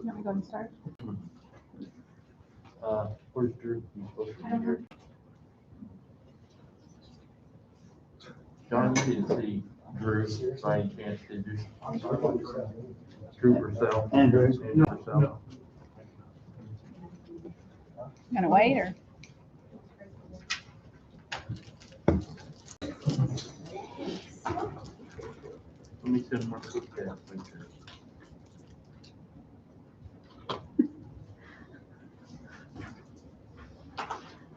You want me to go and start? Where's Drew? He's supposed to be here. John, you didn't see Drew by any chance, did you? Drew Purcell. Andrew. Purcell. No. You gonna wait or? Let me send more quick tab pictures.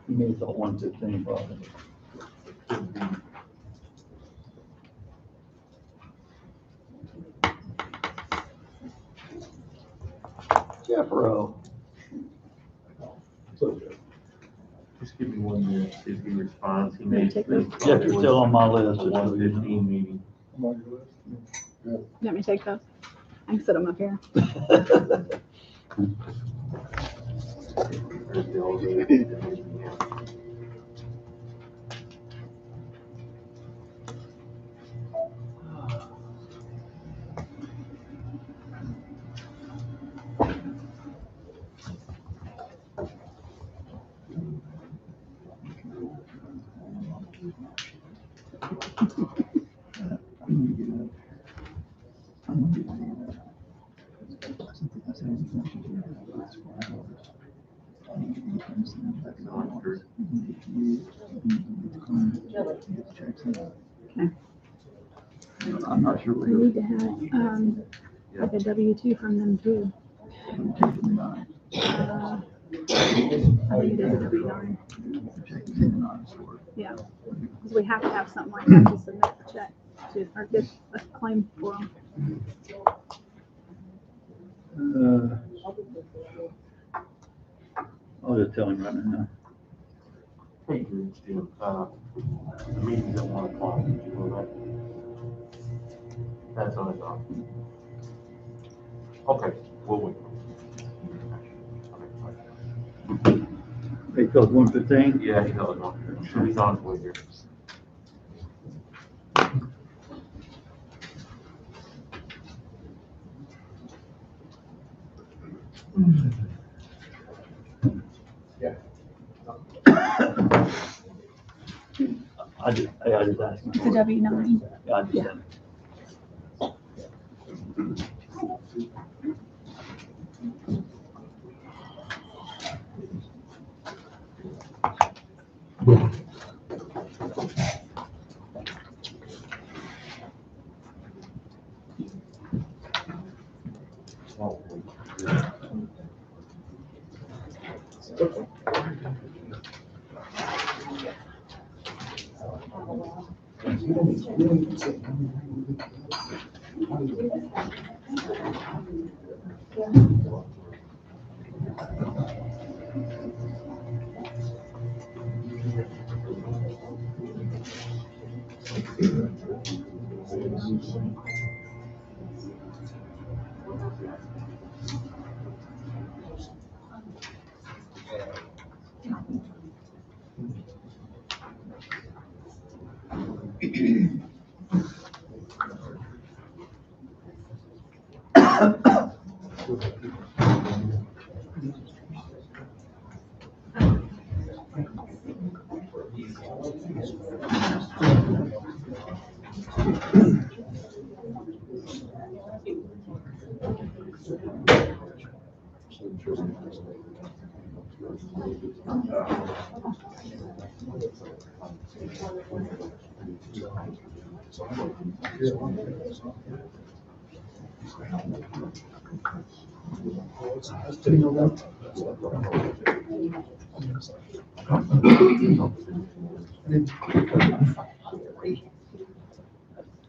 You may have thought 115 probably. Could be. Jeffro. Just give me 1 minute, see if he responds. He may. Take those. Jeffrey's still on my list. The 115 meeting. You want me to take those? I can sit them up here. There's the old lady. I'm not sure We need to have, like a W-2 from them too. I think it is a W-9. Yeah, because we have to have something like that to submit the check to, or get a claim for them. I'll just tell him right now. Hey, Drew, Jim, the meeting's at 1 o'clock, did you know that? That's what I thought. Okay, we'll wait. He goes 115? Yeah, he's on, he's on his way here. I just asked him. It's a W-9. Yeah, I just Yeah. said it.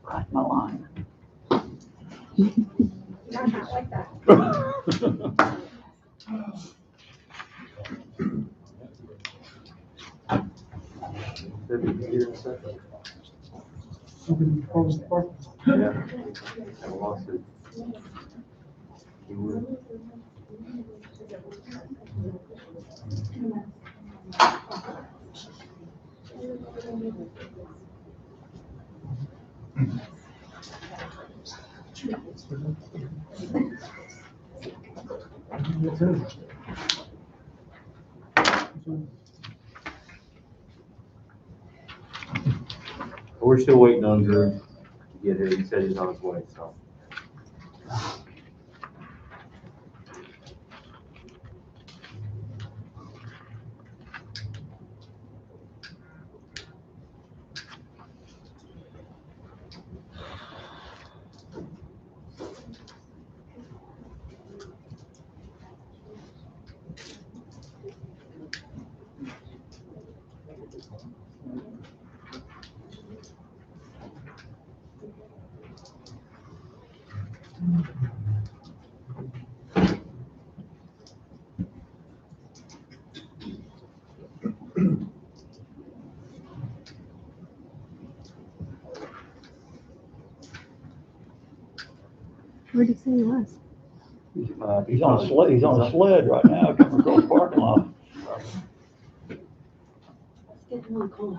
Right, my line. Not like that. They'll be here in a second. Yeah. Have a lawsuit. You would. We're still waiting on Drew to get here. He said he's on his way, so. Where'd he say he was? He's on a sled, he's on a sled right now, coming across the parking lot. It's getting really cold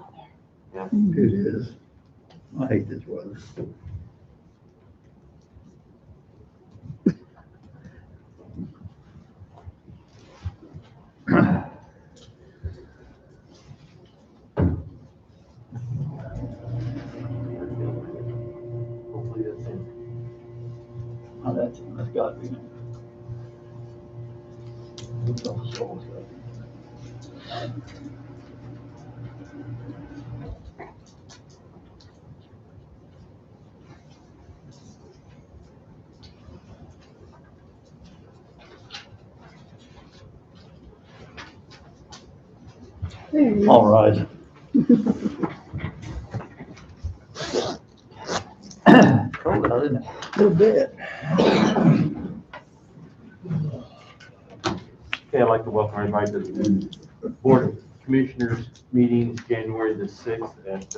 out there. It is. I hate this weather. Hopefully that's it. Oh, that's got to be. Looks like the soul's got to be. There he is. All right. Cold out, isn't it? A little bit. Okay, I'd like to welcome everybody to the Board of Commissioners meeting, January the 6th at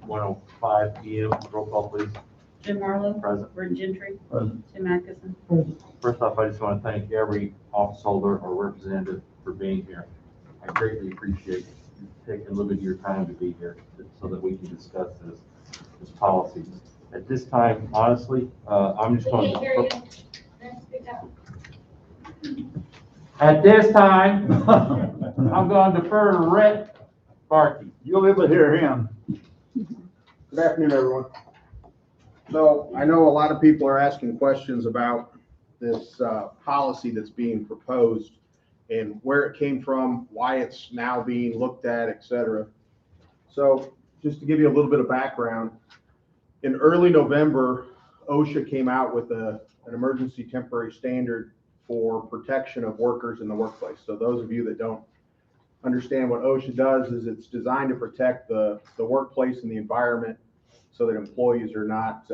1:05 PM. Roll call, please. Jim Marlowe. Present. Burton Gentry. Present. Tim Atkinson. First off, I just want to thank every office holder or representative for being here. I greatly appreciate you taking a little bit of your time to be here so that we can discuss this policy. At this time, honestly, I'm just going to. At this time, I'm going to defer to Rhett Barkey. You'll be able to hear him. Good afternoon, everyone. So I know a lot of people are asking questions about this policy that's being proposed and where it came from, why it's now being looked at, et cetera. So just to give you a little bit of background, in early November, OSHA came out with an emergency temporary standard for protection of workers in the workplace. So those of you that don't understand what OSHA does is it's designed to protect the workplace and the environment so that employees are not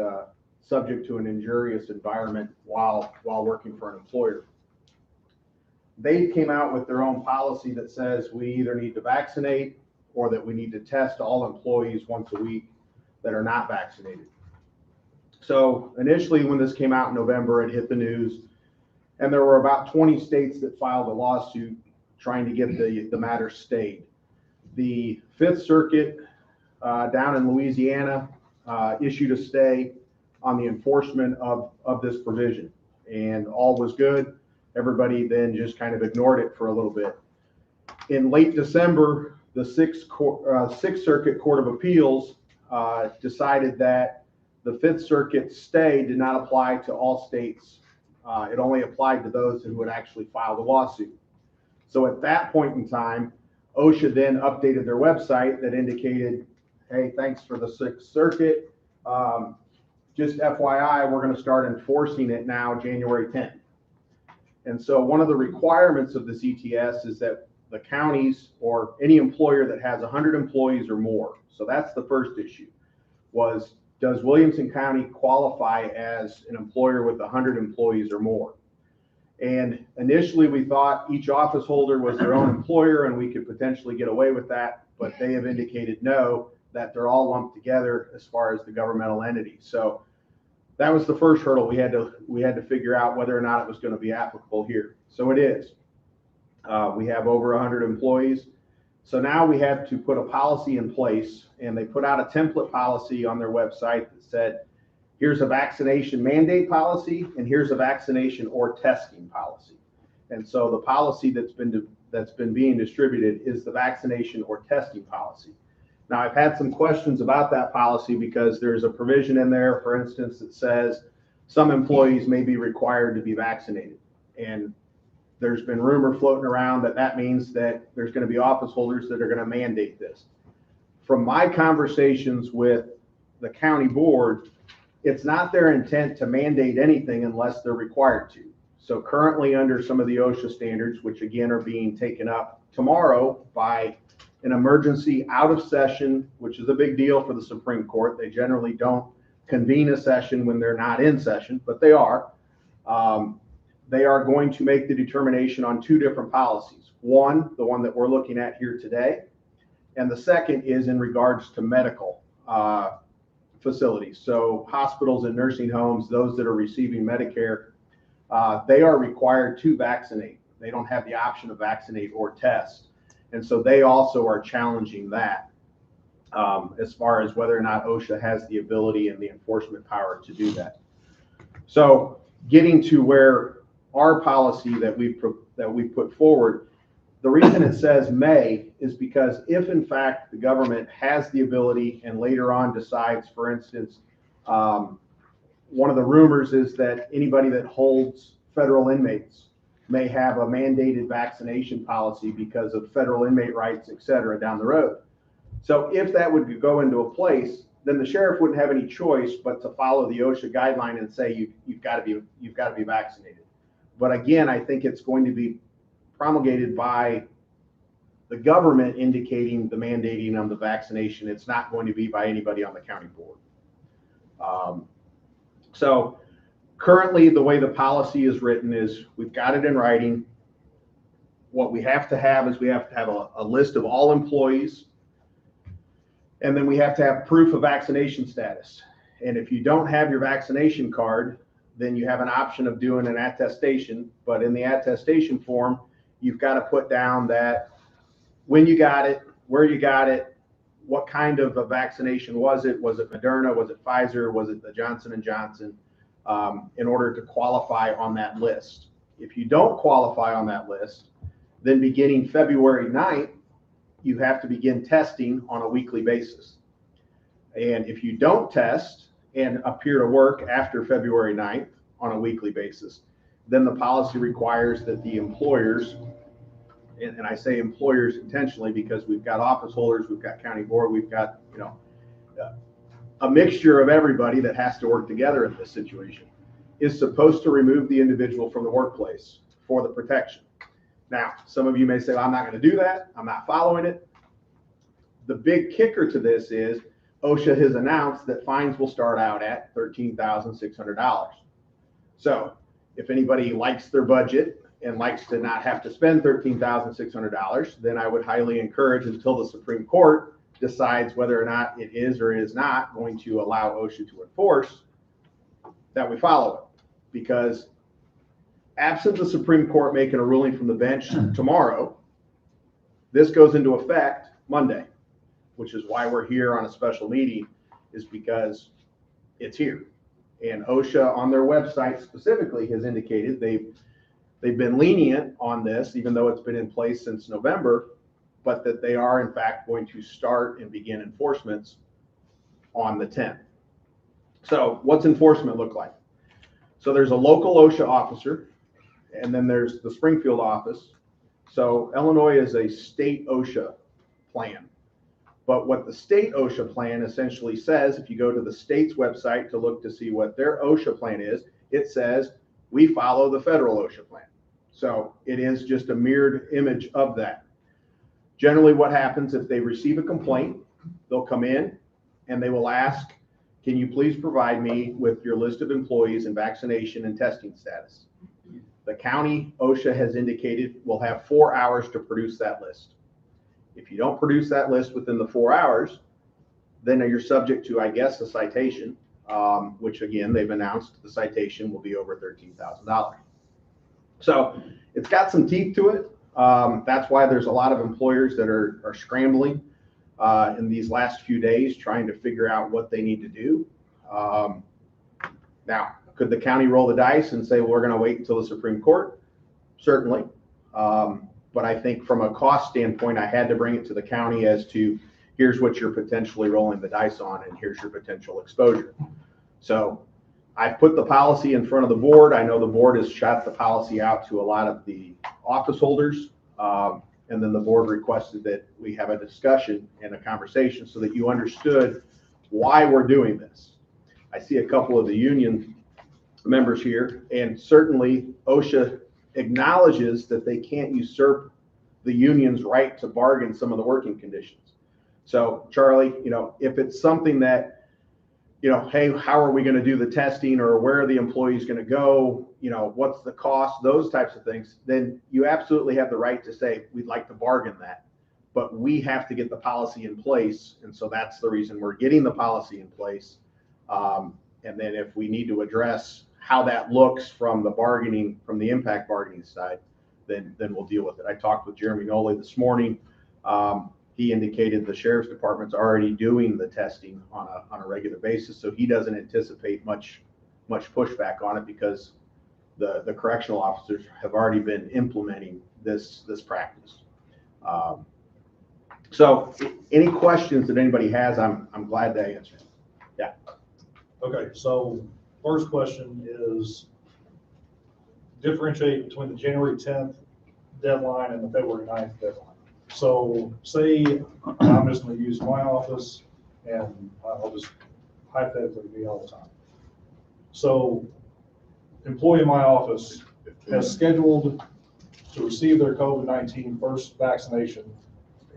subject to an injurious environment while working for an employer. They came out with their own policy that says we either need to vaccinate or that we need to test all employees once a week that are not vaccinated. So initially when this came out in November, it hit the news, and there were about 20 states that filed a lawsuit trying to get the matter stayed. The Fifth Circuit down in Louisiana issued a stay on the enforcement of this provision, and all was good. Everybody then just kind of ignored it for a little bit. In late December, the Sixth Circuit Court of Appeals decided that the Fifth Circuit stay did not apply to all states. It only applied to those who had actually filed a lawsuit. So at that point in time, OSHA then updated their website that indicated, hey, thanks for the Sixth Circuit. Just FYI, we're going to start enforcing it now, January 10th. And so one of the requirements of this ETS is that the counties or any employer that has 100 employees or more. So that's the first issue, was does Williamson County qualify as an employer with 100 employees or more? And initially we thought each office holder was their own employer and we could potentially get away with that, but they have indicated no, that they're all lumped together as far as the governmental entity. So that was the first hurdle we had to figure out whether or not it was going to be applicable here. So it is. We have over 100 employees. So now we had to put a policy in place, and they put out a template policy on their website that said, here's a vaccination mandate policy, and here's a vaccination or testing policy. And so the policy that's been being distributed is the vaccination or testing policy. Now, I've had some questions about that policy because there's a provision in there, for instance, that says some employees may be required to be vaccinated. And there's been rumor floating around that that means that there's going to be office holders that are going to mandate this. From my conversations with the county board, it's not their intent to mandate anything unless they're required to. So currently under some of the OSHA standards, which again are being taken up tomorrow by an emergency out of session, which is a big deal for the Supreme Court. They generally don't convene a session when they're not in session, but they are. They are going to make the determination on two different policies. One, the one that we're looking at here today, and the second is in regards to medical facilities. So hospitals and nursing homes, those that are receiving Medicare, they are required to vaccinate. They don't have the option of vaccinate or test. And so they also are challenging that as far as whether or not OSHA has the ability and the enforcement power to do that. So getting to where our policy that we put forward, the reason it says may is because if in fact the government has the ability and later on decides, for instance, one of the rumors is that anybody that holds federal inmates may have a mandated vaccination policy because of federal inmate rights, et cetera, down the road. So if that would go into a place, then the sheriff wouldn't have any choice but to follow the OSHA guideline and say you've got to be vaccinated. But again, I think it's going to be promulgated by the government indicating the mandating of the vaccination. It's not going to be by anybody on the county board. So currently the way the policy is written is we've got it in writing. What we have to have is we have to have a list of all employees, and then we have to have proof of vaccination status. And if you don't have your vaccination card, then you have an option of doing an attestation. But in the attestation form, you've got to put down that when you got it, where you got it, what kind of a vaccination was it? Was it Moderna? Was it Pfizer? Was it the Johnson & Johnson? In order to qualify on that list. If you don't qualify on that list, then beginning February 9th, you have to begin testing on a weekly basis. And if you don't test and appear to work after February 9th on a weekly basis, then the policy requires that the employers, and I say employers intentionally because we've got office holders, we've got county board, we've got, a mixture of everybody that has to work together in this situation, is supposed to remove the individual from the workplace for the protection. Now, some of you may say, well, I'm not going to do that. I'm not following it. The big kicker to this is OSHA has announced that fines will start out at $13,600. So if anybody likes their budget and likes to not have to spend $13,600, then I would highly encourage until the Supreme Court decides whether or not it is or is not going to allow OSHA to enforce, that we follow it. Because absent the Supreme Court making a ruling from the bench tomorrow, this goes into effect Monday, which is why we're here on a special meeting, is because it's here. And OSHA on their website specifically has indicated they've been lenient on this, even though it's been in place since November, but that they are in fact going to start and begin enforcements on the 10th. So what's enforcement look like? So there's a local OSHA officer, and then there's the Springfield office. So Illinois is a state OSHA plan. But what the state OSHA plan essentially says, if you go to the state's website to look to see what their OSHA plan is, it says we follow the federal OSHA plan. So it is just a mirrored image of that. Generally what happens if they receive a complaint, they'll come in and they will ask, can you please provide me with your list of employees and vaccination and testing status? The county OSHA has indicated will have 4 hours to produce that list. If you don't produce that list within the 4 hours, then you're subject to, I guess, a citation, which again, they've announced the citation will be over $13,000. So it's got some teeth to it. That's why there's a lot of employers that are scrambling in these last few days trying to figure out what they need to do. Now, could the county roll the dice and say, well, we're going to wait until the Supreme Court? certainly. But I think from a cost standpoint, I had to bring it to the county as to here's what you're potentially rolling the dice on and here's your potential exposure. So I've put the policy in front of the board. I know the board has shot the policy out to a lot of the office holders. And then the board requested that we have a discussion and a conversation so that you understood why we're doing this. I see a couple of the union members here, and certainly OSHA acknowledges that they can't usurp the union's right to bargain some of the working conditions. So Charlie, if it's something that, hey, how are we going to do the testing, or where are the employees going to go? What's the cost? Those types of things. Then you absolutely have the right to say, we'd like to bargain that, but we have to get the policy in place. And so that's the reason we're getting the policy in place. And then if we need to address how that looks from the impact bargaining side, then we'll deal with it. I talked with Jeremy Noley this morning. He indicated the sheriff's department's already doing the testing on a regular basis, so he doesn't anticipate much pushback on it because the correctional officers have already been implementing this practice. So any questions that anybody has, I'm glad to answer. Yeah. Okay, so first question is differentiate between the January 10th deadline and the February 9th deadline. So say I'm just going to use my office, and I'll just hypothetically be all the time. So employee in my office has scheduled to receive their COVID-19 first vaccination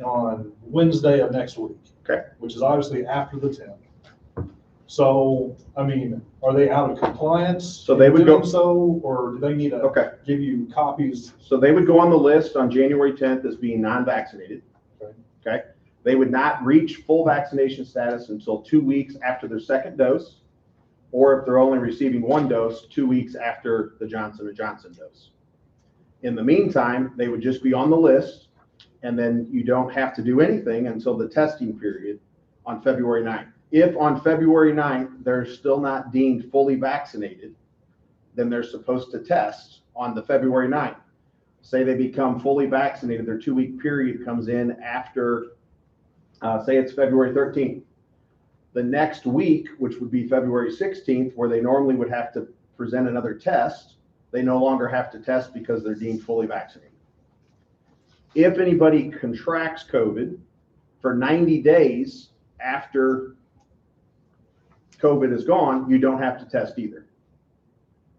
on Wednesday of next week, Okay. which is obviously after the 10th. So, I mean, are they out of compliance? So they would go, so, or do they need to give you copies? So they would go on the list on January 10th as being non-vaccinated. Okay. They would not reach full vaccination status until 2 weeks after their second dose, or if they're only receiving one dose, 2 weeks after the Johnson & Johnson dose. In the meantime, they would just be on the list, and then you don't have to do anything until the testing period on February 9th. If on February 9th, they're still not deemed fully vaccinated, then they're supposed to test on the February 9th. Say they become fully vaccinated, their 2 week period comes in after, say it's February 13th. The next week, which would be February 16th, where they normally would have to present another test, they no longer have to test because they're deemed fully vaccinated. If anybody contracts COVID for 90 days after COVID is gone, you don't have to test either.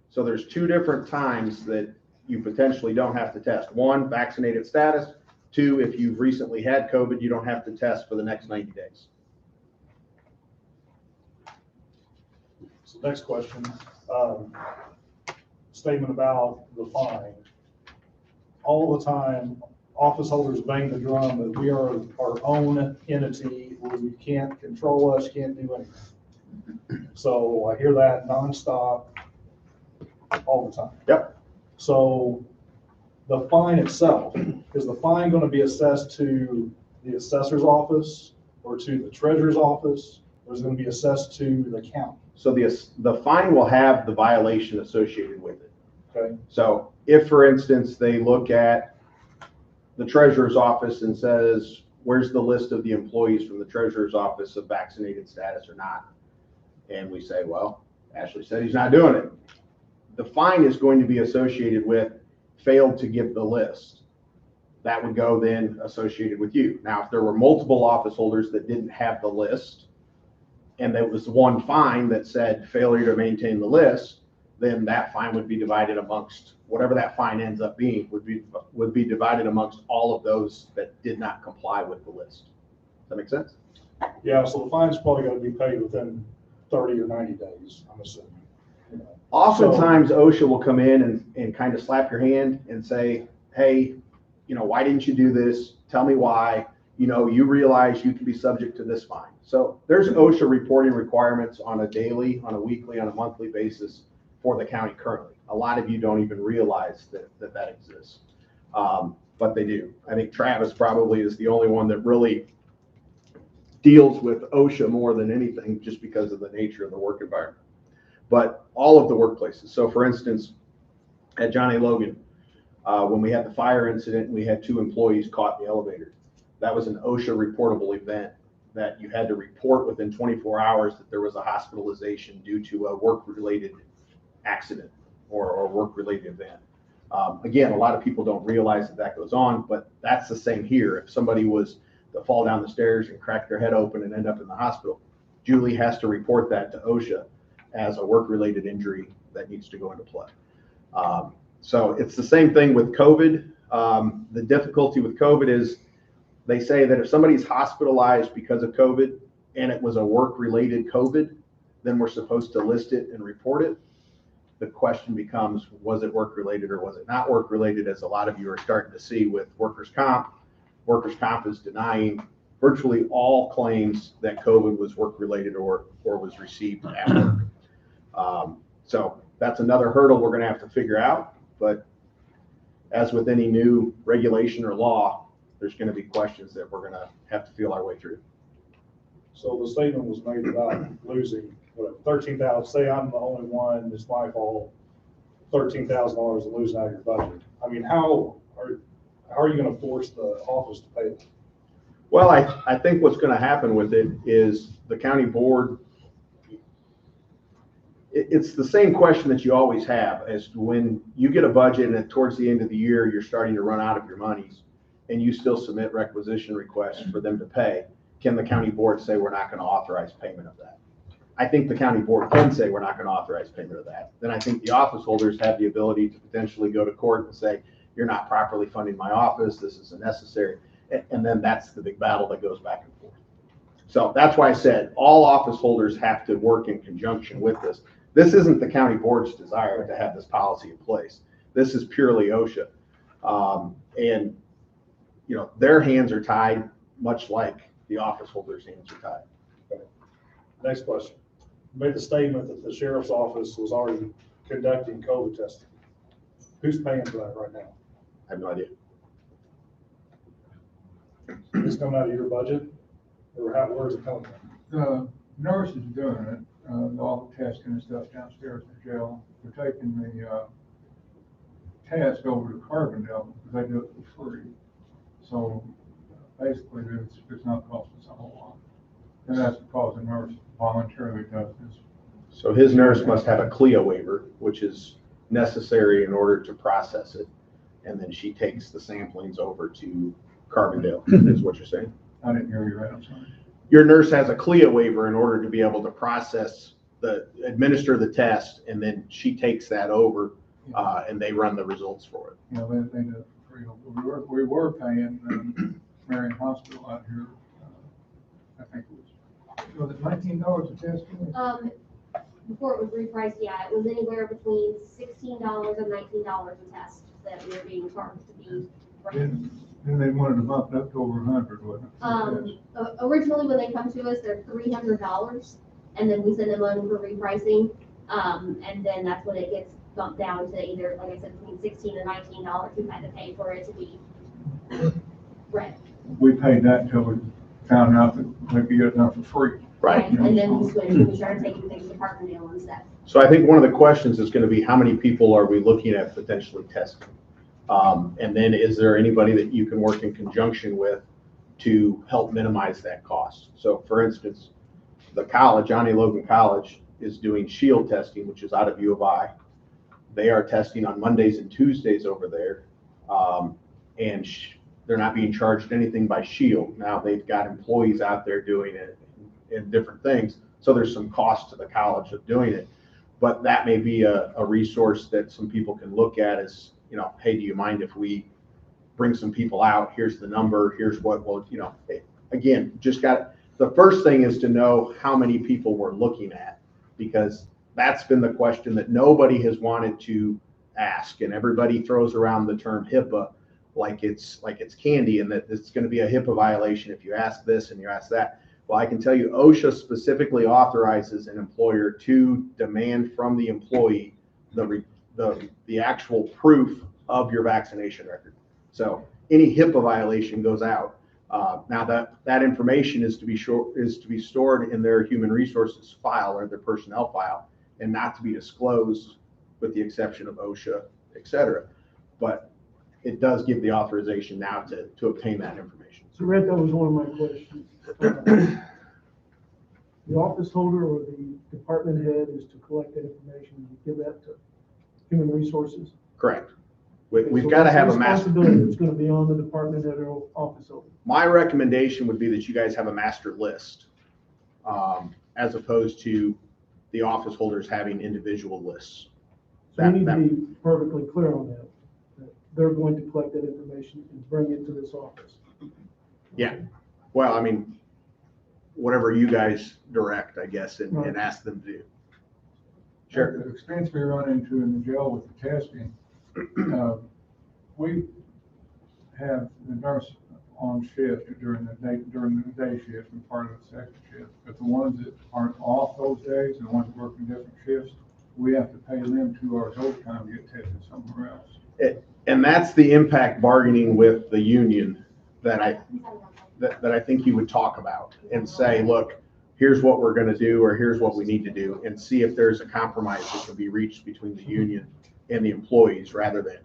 So there's two different times that you potentially don't have to test. One, vaccinated status. Two, if you've recently had COVID, you don't have to test for the next 90 days. So next question, statement about the fine. All the time, office holders bang the drum that we are our own entity, where you can't control us, can't do anything. So I hear that nonstop all the time. Yep. So the fine itself, is the fine going to be assessed to the assessor's office or to the treasurer's office, or is it going to be assessed to the county? So the fine will have the violation associated with it. Okay. So if, for instance, they look at the treasurer's office and says, where's the list of the employees from the treasurer's office of vaccinated status or not? And we say, well, Ashley said he's not doing it. The fine is going to be associated with failed to give the list. That would go then associated with you. Now, if there were multiple office holders that didn't have the list, and there was one fine that said failure to maintain the list, then that fine would be divided amongst whatever that fine ends up being would be divided amongst all of those that did not comply with the list. Does that make sense? Yeah, so the fine's probably going to be paid within 30 or 90 days, I'm assuming. Oftentimes, OSHA will come in and kind of slap your hand and say, hey, why didn't you do this? Tell me why. You realize you can be subject to this fine. So there's OSHA reporting requirements on a daily, on a weekly, on a monthly basis for the county currently. A lot of you don't even realize that exists, but they do. I think Travis probably is the only one that really deals with OSHA more than anything, just because of the nature of the work environment. But all of the workplaces. So for instance, at Johnny Logan, When we had the fire incident, we had 2 employees caught in the elevator. That was an OSHA reportable event that you had to report within 24 hours that there was a hospitalization due to a work-related accident or work-related event. Again, a lot of people don't realize that that goes on, but that's the same here. If somebody was to fall down the stairs and crack their head open and end up in the hospital, Julie has to report that to OSHA as a work-related injury that needs to go into play. So it's the same thing with COVID. The difficulty with COVID is they say that if somebody's hospitalized because of COVID and it was a work-related COVID, then we're supposed to list it and report it. The question becomes, was it work-related or was it not work-related, as a lot of you are starting to see with workers' comp. Workers' comp is denying virtually all claims that COVID was work-related or was received at work. So that's another hurdle we're going to have to figure out. But as with any new regulation or law, there's going to be questions that we're going to have to feel our way through. So the statement was made about losing, whatever, 13,000, say I'm the only one, it's my fault, $13,000 to losing out of your budget. I mean, how are you going to force the office to pay that? Well, I think what's going to happen with it is the county board, it's the same question that you always have as to when you get a budget and towards the end of the year, you're starting to run out of your monies and you still submit requisition requests for them to pay. Can the county board say we're not going to authorize payment of that? I think the county board can say we're not going to authorize payment of that. Then I think the office holders have the ability to potentially go to court and say, you're not properly funding my office, this isn't necessary. And then that's the big battle that goes back and forth. So that's why I said all office holders have to work in conjunction with this. This isn't the county board's desire to have this policy in place. This is purely OSHA. And you know, their hands are tied much like the office holders' hands are tied. Okay. Next question. You made the statement that the sheriff's office was already conducting COVID testing. Who's paying for that right now? I have no idea. Is this coming out of your budget? Or where's it coming from? The nurse is doing it, all the testing and stuff downstairs in the jail. They're taking the test over to Carbondale because they do it for free. So basically, it's not costing us a whole lot. And that's because the nurse voluntarily does this. So his nurse must have a CLIA waiver, which is necessary in order to process it. And then she takes the samplings over to Carbondale, is what you're saying? I didn't hear you right, I'm sorry. Your nurse has a CLIA waiver in order to be able to administer the test, and then she takes that over and they run the results for it. You know, they do it for free. We were paying Marion Hospital out here, I think was it $19 a test? Before it was repriced, yeah, it was anywhere between $16 and $19 a test that we were being charged to be. Then they wanted to bump it up to over 100, wasn't it? Originally, when they come to us, they're $300, and then we send them on for repricing, and then that's when it gets bumped down to either, like I said, between $16 and $19. We had to pay for it to be read. We paid that until we found out that we could get it done for free. Right. And then we switched, and we started taking things to Carbondale instead. So I think one of the questions is going to be how many people are we looking at potentially testing? And then is there anybody that you can work in conjunction with to help minimize that cost? So for instance, the college, Johnny Logan College, is doing shield testing, which is out of U of I. They are testing on Mondays and Tuesdays over there. And they're not being charged anything by shield. Now they've got employees out there doing it in different things. So there's some cost to the college of doing it. But that may be a resource that some people can look at as, you know, hey, do you mind if we bring some people out? Here's the number. Here's what, well, you know, again, the first thing is to know how many people we're looking at, because that's been the question that nobody has wanted to ask. And everybody throws around the term HIPAA like it's candy, and that it's going to be a HIPAA violation if you ask this and you ask that. Well, I can tell you OSHA specifically authorizes an employer to demand from the employee the actual proof of your vaccination record. So any HIPAA violation goes out. Now that information is to be stored in their human resources file or their personnel file, and not to be disclosed with the exception of OSHA, et cetera. But it does give the authorization now to obtain that information. So Red, that was one of my questions. The office holder or the department head is to collect that information and give that to human resources? Correct. We've So got to what's the have a master. responsibility that's going to be on the department head or office holder? My recommendation would be that you guys have a master list, as opposed to the office holders having individual lists. So we need to be perfectly clear on that they're going to collect that information and bring it to this office. Yeah. Well, I mean, whatever you guys direct, I guess, and Right. ask them to do. Sure. The expense we run into in the jail with the testing, we have the nurse on shift during the day shift and part of the second shift. But the ones that aren't off those days and the ones working different shifts, we have to pay them 2 hours overtime to get tested somewhere else. And that's the impact bargaining with the union that I think you would talk about and say, look, here's what we're going to do, or here's what we need to do, and see if there's a compromise that can be reached between the union and the employees rather than.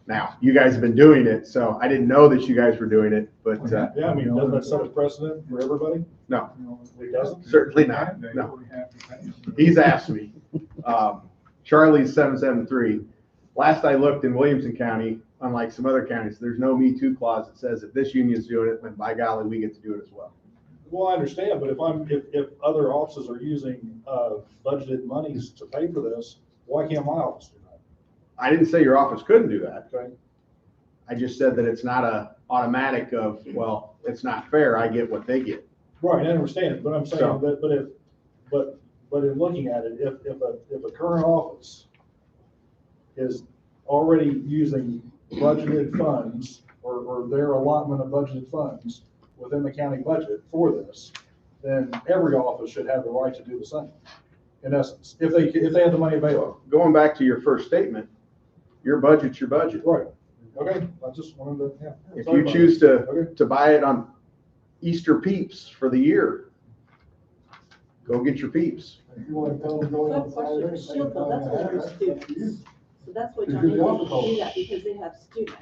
Now, you guys have been doing it, so I didn't know that you guys were doing it, but Yeah, I mean, doesn't that set a precedent for everybody? no, You know, It doesn't? certainly not. No, he's asked me. Charlie's 773. Last I looked in Williamson County, unlike some other counties, there's no Me Too clause that says if this union's doing it, then by golly, we get to do it as well. Well, I understand, but if other offices are using, budgeted monies to pay for this, why can't my office do that? I didn't say your office couldn't do that. Okay? I just said that it's not a automatic of, well, it's not fair, I get what they get. Right, I understand, but I'm saying So- that, but in looking at it, if a current office is already using budgeted funds or their allotment of budgeted funds within the county budget for this, then every office should have the right to do the same. In essence, if they have the money available. Going back to your first statement, your budget's your budget. Right. Okay, I just wanted to, yeah. If Sorry you about choose that. Okay. to buy it on Easter peeps for the year, go get your peeps. Shield though, that's what they're students. So that's what John needs to do that because they have students.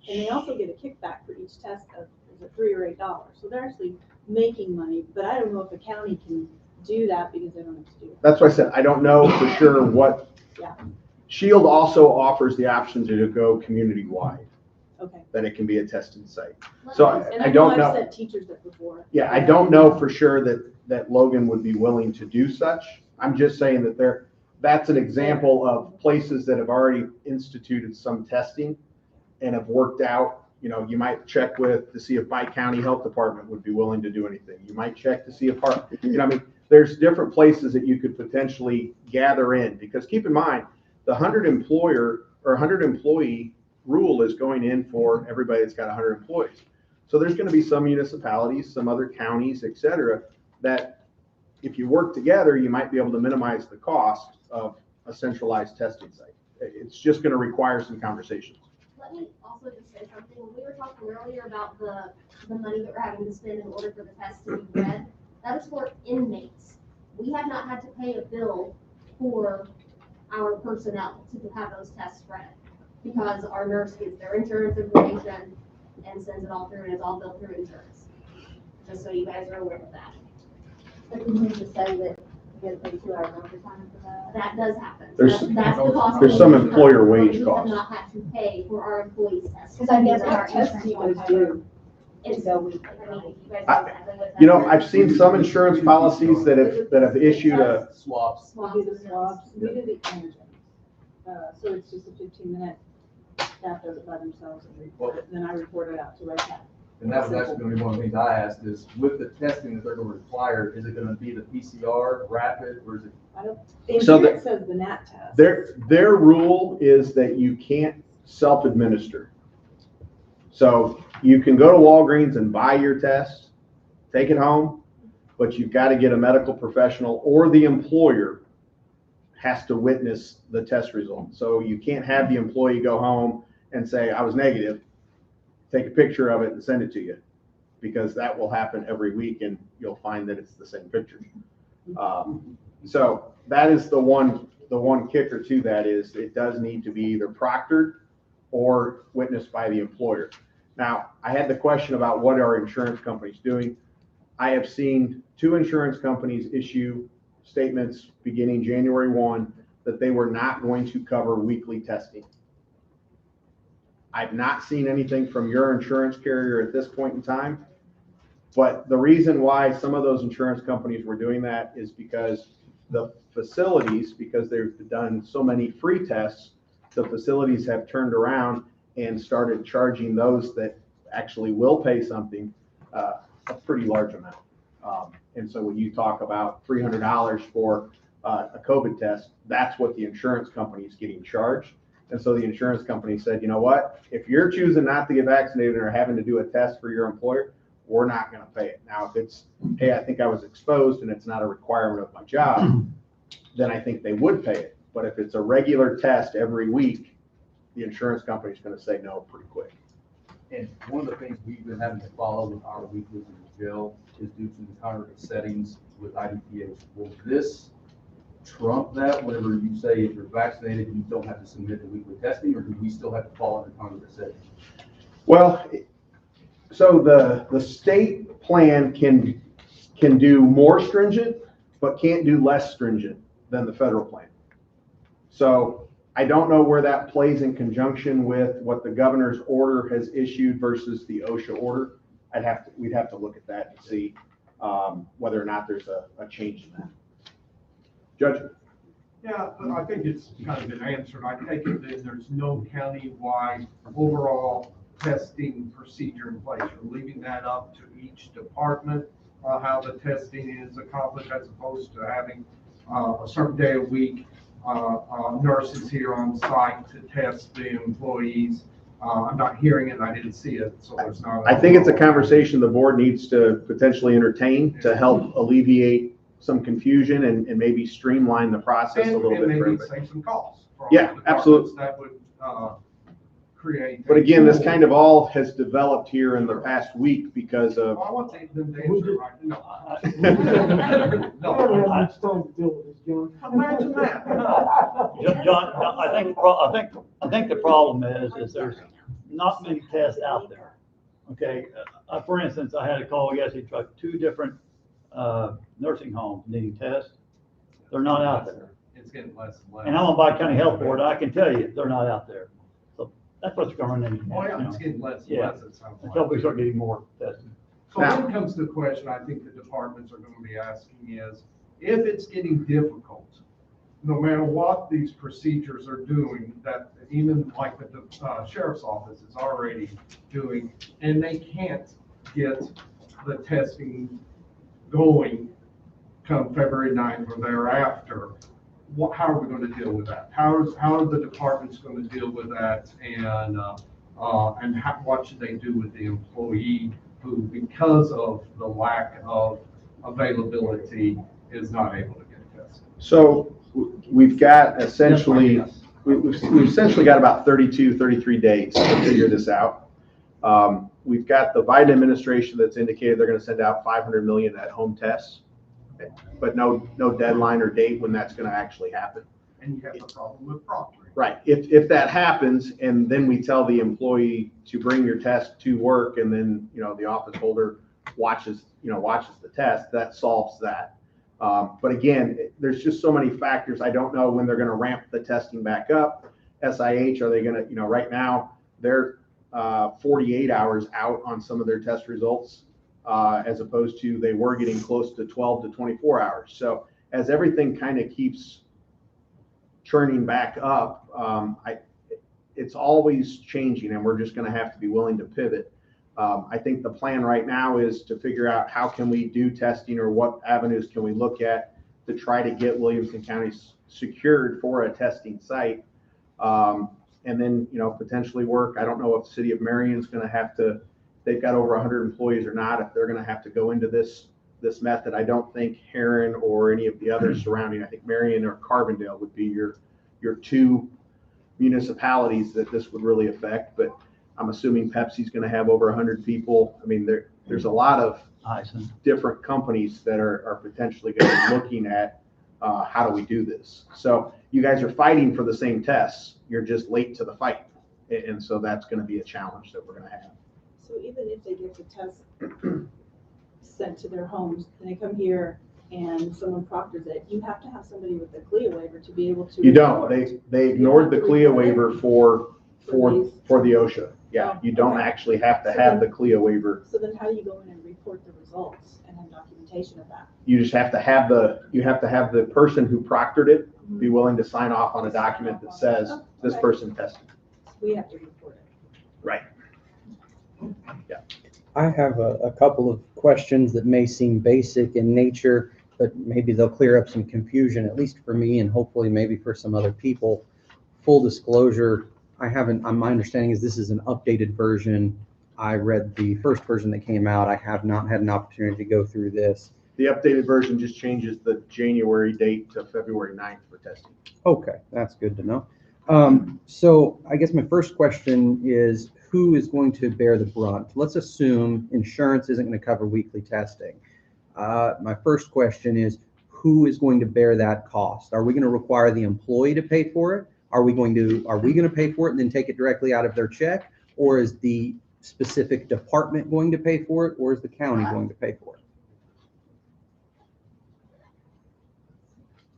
And they also get a kickback for each test of, is it $3 or $8? So they're actually making money, but I don't know if the county can do that because they don't have students. That's why I said, I don't know for sure what. Yeah. Shield also offers the option to go community-wide, Okay. that it can be a testing site. So And I don't I've know. sent teachers that before. Yeah, I don't know for sure that Logan would be willing to do such. I'm just saying that that's an example of places that have already instituted some testing and have worked out. You know, you might check to see if my county health department would be willing to do anything. You might check to see if, I mean, there's different places that you could potentially gather in, because keep in mind, the 100 employee rule is going in for everybody that's got 100 employees. So there's going to be some municipalities, some other counties, et cetera, that if you work together, you might be able to minimize the cost of a centralized testing site. It's just going to require some conversations. Let me also just say something. When we were talking earlier about the money that we're having to spend in order for the test to be read, that is for inmates. We have not had to pay a bill for our personnel to have those tests read because our nurse gets their insurance information and sends it all through, and it's all billed through insurance. Just so you guys are aware of that. But didn't you just say that you get 32 hours overtime for that? That does happen. There's- That's the cost. there's some employer We wage have costs. not had to pay for our employees' tests. Because I guess Our what test do you guys do? It's, go I weekly? mean, you guys know exactly what You know, tests I've seen some insurance policies that have issued a, Swaps. We do the swabs, we do the antigen. So it's just a 15-minute, staff does it by themselves and report it, and then I report it out to REDCap. And that was actually gonna be one of the things I asked is, with the testing that they're gonna require, is it gonna be the PCR, rapid, or is it? The So insurance says the NAT test. their rule is that you can't self-administer. So you can go to Walgreens and buy your test, take it home, but you've got to get a medical professional, or the employer has to witness the test result. So you can't have the employee go home and say, I was negative, take a picture of it and send it to you, because that will happen every week and you'll find that it's the same picture. So that is the one kicker to that is it does need to be either proctored or witnessed by the employer. Now, I had the question about what are insurance companies doing. I have seen 2 insurance companies issue statements beginning January 1 that they were not going to cover weekly testing. I've not seen anything from your insurance carrier at this point in time, but the reason why some of those insurance companies were doing that is because the facilities, because they've done so many free tests, the facilities have turned around and started charging those that actually will pay something a pretty large amount. And so when you talk about $300 for a COVID test, that's what the insurance company is getting charged. And so the insurance company said, you know what, if you're choosing not to get vaccinated or having to do a test for your employer, we're not going to pay it. Now, if it's, hey, I think I was exposed and it's not a requirement of my job, then I think they would pay it. But if it's a regular test every week, the insurance company is going to say no pretty quick. And one of the things we've been having to follow with our weeklies in the jail is due to the congregate settings with IDPH. Will this trump that whenever you say if you're vaccinated, you don't have to submit the weekly testing, or do we still have to follow the congregate settings? Well, so the state plan can do more stringent, but can't do less stringent than the federal plan. So I don't know where that plays in conjunction with what the governor's order has issued versus the OSHA order. We'd have to look at that and see whether or not there's a change in that. Judge? Yeah, but I think it's kind of been answered. I take it that there's no county-wide overall testing procedure in place. You're leaving that up to each department, how the testing is accomplished, as opposed to having a certain day a week, nurses here on site to test the employees. I'm not hearing it, and I didn't see it, so it's not. I think it's a conversation the board needs to potentially entertain to help alleviate some confusion and maybe streamline the process a little bit. And maybe further. save some costs. Yeah, absolutely. That would create. But again, this kind of all has developed here in the past week because of. I want them to answer right now. I don't No. have much time to deal with this, John. Imagine that. John, I think the problem is there's not many tests out there. Okay, for instance, I had a call yesterday, truck 2 different nursing homes needing tests. They're not out there. It's getting less and less. And I'm on Bike County Health Board, I can tell you, they're not out there. So that's what's going on. Oh, yeah, it's getting less and Yeah. less, it sounds Until like. we start getting more testing. So then comes the question I think the departments are going to be asking is, if it's getting difficult, no matter what these procedures are doing, that even like the sheriff's office is already doing, and they can't get the testing going come February 9th or thereafter, how are we going to deal with that? How are the departments going to deal with that? And what should they do with the employee who, because of the lack of availability, is not able to get tested? So we've got essentially, we've essentially got about 32, 33 days to figure this out. We've got the Biden administration that's indicated they're going to send out 500 million at-home tests, but no deadline or date when that's going to actually happen. And you have the problem with proctoring. Right. If that happens, and then we tell the employee to bring your test to work, and then the office holder watches the test, that solves that. But again, there's just so many factors. I don't know when they're going to ramp the testing back up. SIH, are they going to, right now they're 48 hours out on some of their test results, as opposed to they were getting close to 12 to 24 hours. So as everything kind of keeps churning back up, it's always changing, and we're just going to have to be willing to pivot. I think the plan right now is to figure out how can we do testing, or what avenues can we look at to try to get Williamson County secured for a testing site. And then, potentially work. I don't know if the city of Marion's going to have to, they've got over 100 employees or not, if they're going to have to go into this method. I don't think Heron or any of the others surrounding, I think Marion or Carbondale would be your 2 municipalities that this would really affect. But I'm assuming Pepsi's going to have over 100 people. I mean, there's a lot of different companies that are potentially going to be looking at how do we do this. So you guys are fighting for the same tests. You're just late to the fight. And so that's going to be a challenge that we're going to have. So even if they get the test sent to their homes, and they come here and someone proctors it, you have to have somebody with a CLIA waiver to be able to. You don't. report. They ignored the have to CLIA report it? waiver for these? the OSHA. Yeah, Oh, you don't okay. actually have to So have the then- CLIA waiver. So then how do you go in and report the results and have documentation of that? You just have to have the person who proctored it be willing to sign off on a document that says this Okay. person tested. We have to report it. Right. I have a couple of questions that may seem basic in nature, but maybe they'll clear up some confusion, at least for me and hopefully maybe for some other people. Full disclosure, my understanding is this is an updated version. I read the first version that came out. I have not had an opportunity to go through this. The updated version just changes the January date to February 9th for testing. Okay, that's good to know. So I guess my first question is, who is going to bear the brunt? Let's assume insurance isn't going to cover weekly testing. My first question is, who is going to bear that cost? Are we going to require the employee to pay for it? Are we going to pay for it and then take it directly out of their check? Or is the specific department going to pay for it? Or is the county going to pay for it?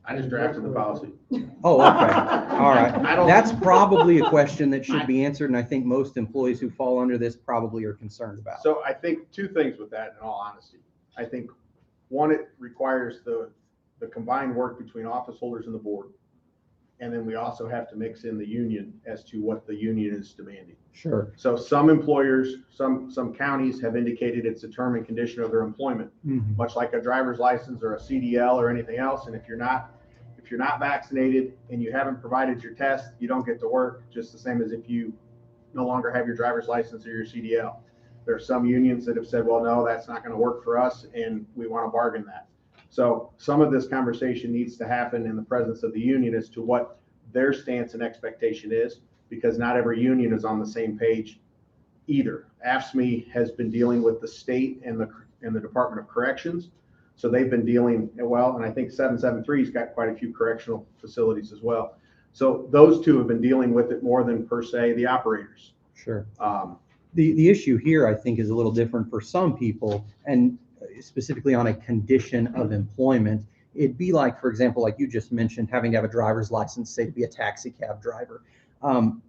I just drafted the policy. Oh, okay. All right. I don't- That's probably a question that should be answered, and I think most employees who fall under this probably are concerned about. So I think two things with that, in all honesty. I think, one, it requires the combined work between office holders and the board. And then we also have to mix in the union as to what the union is demanding. Sure. So some employers, some counties have indicated it's a term and condition of their employment, Mhm. much like a driver's license or a CDL or anything else. And if you're not vaccinated and you haven't provided your test, you don't get to work, just the same as if you no longer have your driver's license or your CDL. There are some unions that have said, well, no, that's not going to work for us, and we want to bargain that. So some of this conversation needs to happen in the presence of the union as to what their stance and expectation is, because not every union is on the same page either. AFSCME has been dealing with the state and the Department of Corrections. So they've been dealing well, and I think 773's got quite a few correctional facilities as well. So those two have been dealing with it more than per se the operators. Sure. The issue here, I think, is a little different for some people, and specifically on a condition of employment. It'd be like, for example, like you just mentioned, having to have a driver's license, say, to be a taxi cab driver.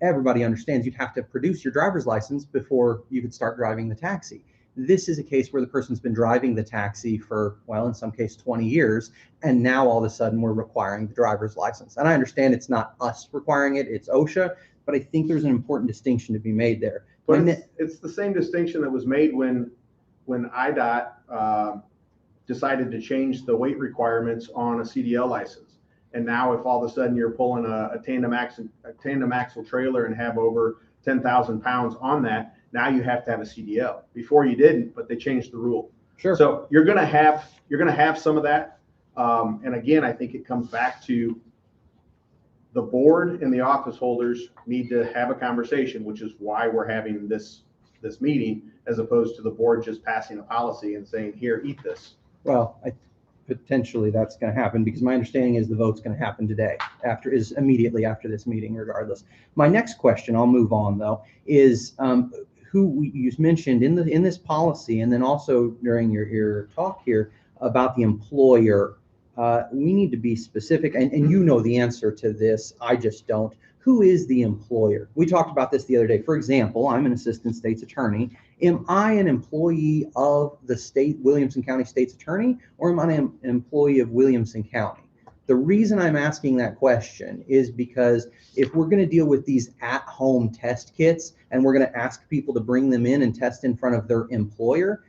Everybody understands you'd have to produce your driver's license before you could start driving the taxi. This is a case where the person's been driving the taxi for, well, in some case 20 years, and now all of a sudden we're requiring the driver's license. And I understand it's not us requiring it, it's OSHA, but I think there's an important distinction to be made there. But it's the same distinction that was made when IDOT decided to change the weight requirements on a CDL license. And now if all of a sudden you're pulling a tandem axle trailer and have over 10,000 pounds on that, now you have to have a CDL. Before you didn't, but they changed the rule. Sure. So you're gonna have some of that. And again, I think it comes back to the board and the office holders need to have a conversation, which is why we're having this meeting, as opposed to the board just passing a policy and saying, here, eat this. Well, potentially that's going to happen, because my understanding is the vote's going to happen today, immediately after this meeting, regardless. My next question, I'll move on though, is you mentioned in this policy, and then also during your talk here about the employer. We need to be specific, and you know the answer to this, I just don't. Who is the employer? We talked about this the other day. For example, I'm an assistant state's attorney. Am I an employee of the state, Williamson County State's Attorney, or am I an employee of Williamson County? The reason I'm asking that question is because if we're going to deal with these at-home test kits and we're going to ask people to bring them in and test in front of their employer,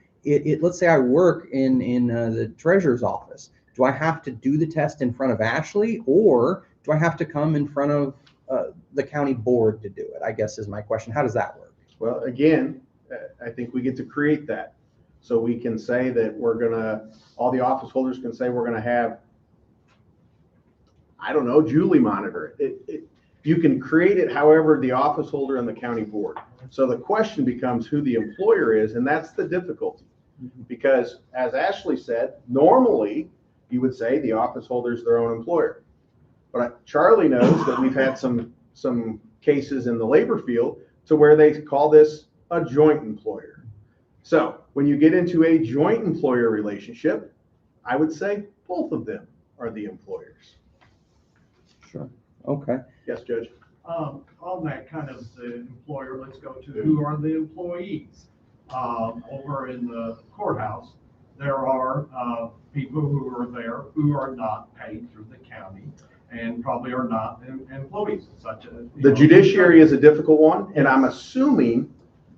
let's say I work in the treasurer's office. Do I have to do the test in front of Ashley, or do I have to come in front of the county board to do it, I guess is my question. How does that work? Well, again, I think we get to create that. So we can say that all the office holders can say we're going to have, I don't know, Julie monitor it. You can create it however the office holder and the county board. So the question becomes who the employer is, and that's the difficulty. Because as Ashley said, normally you would say the office holder is their own employer. But Charlie knows that we've had some cases in the labor field to where they call this a joint employer. So when you get into a joint employer relationship, I would say both of them are the employers. Sure. Okay. Yes, Judge? On that kind of the employer, let's go to who are the employees. Over in the courthouse, there are people who are there who are not paid through the county and probably are not employees, such as. The judiciary is a difficult one, and I'm assuming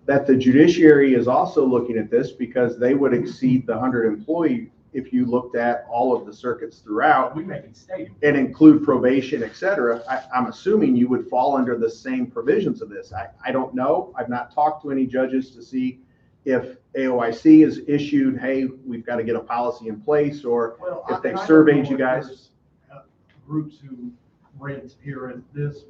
that the judiciary is also looking at this because they would exceed the 100 employee if you looked at all of the circuits throughout We make it state. and include probation, et cetera. I'm assuming you would fall under the same provisions of this. I don't know. I've not talked to any judges to see if AOIC is issued, hey, we've got to get a policy in place, or Well, if they've I don't surveyed know you if guys. there's, Groups who rent here at this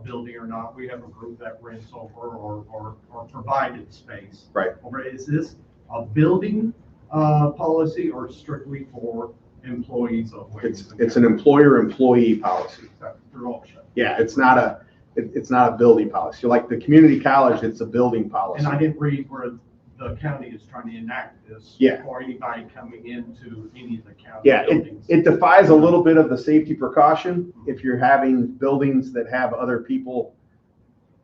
building or not. We have a group that rents over or provided space. Right. Or is this a building policy or strictly for employees of Wages? It's an employer-employee policy. They're all shut. Yeah, it's not a building policy. Like the community college, it's a building policy. And I didn't read where the county is trying to enact this. Yeah. Or anybody coming into any of the county Yeah, buildings. it defies a little bit of the safety precaution if you're having buildings that have other people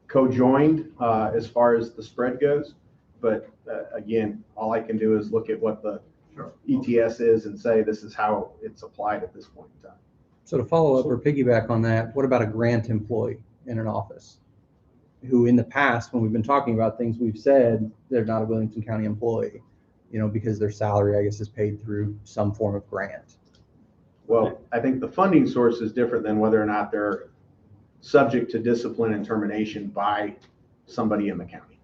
co-joined as far as the spread goes. But again, all I can do is look at what the Sure. ETS is and say this is how it's applied at this point in time. So to follow up or piggyback on that, what about a grant employee in an office? Who in the past, when we've been talking about things, we've said they're not a Williamson County employee, because their salary, I guess, is paid through some form of grant. Well, I think the funding source is different than whether or not they're subject to discipline and termination by somebody in the county.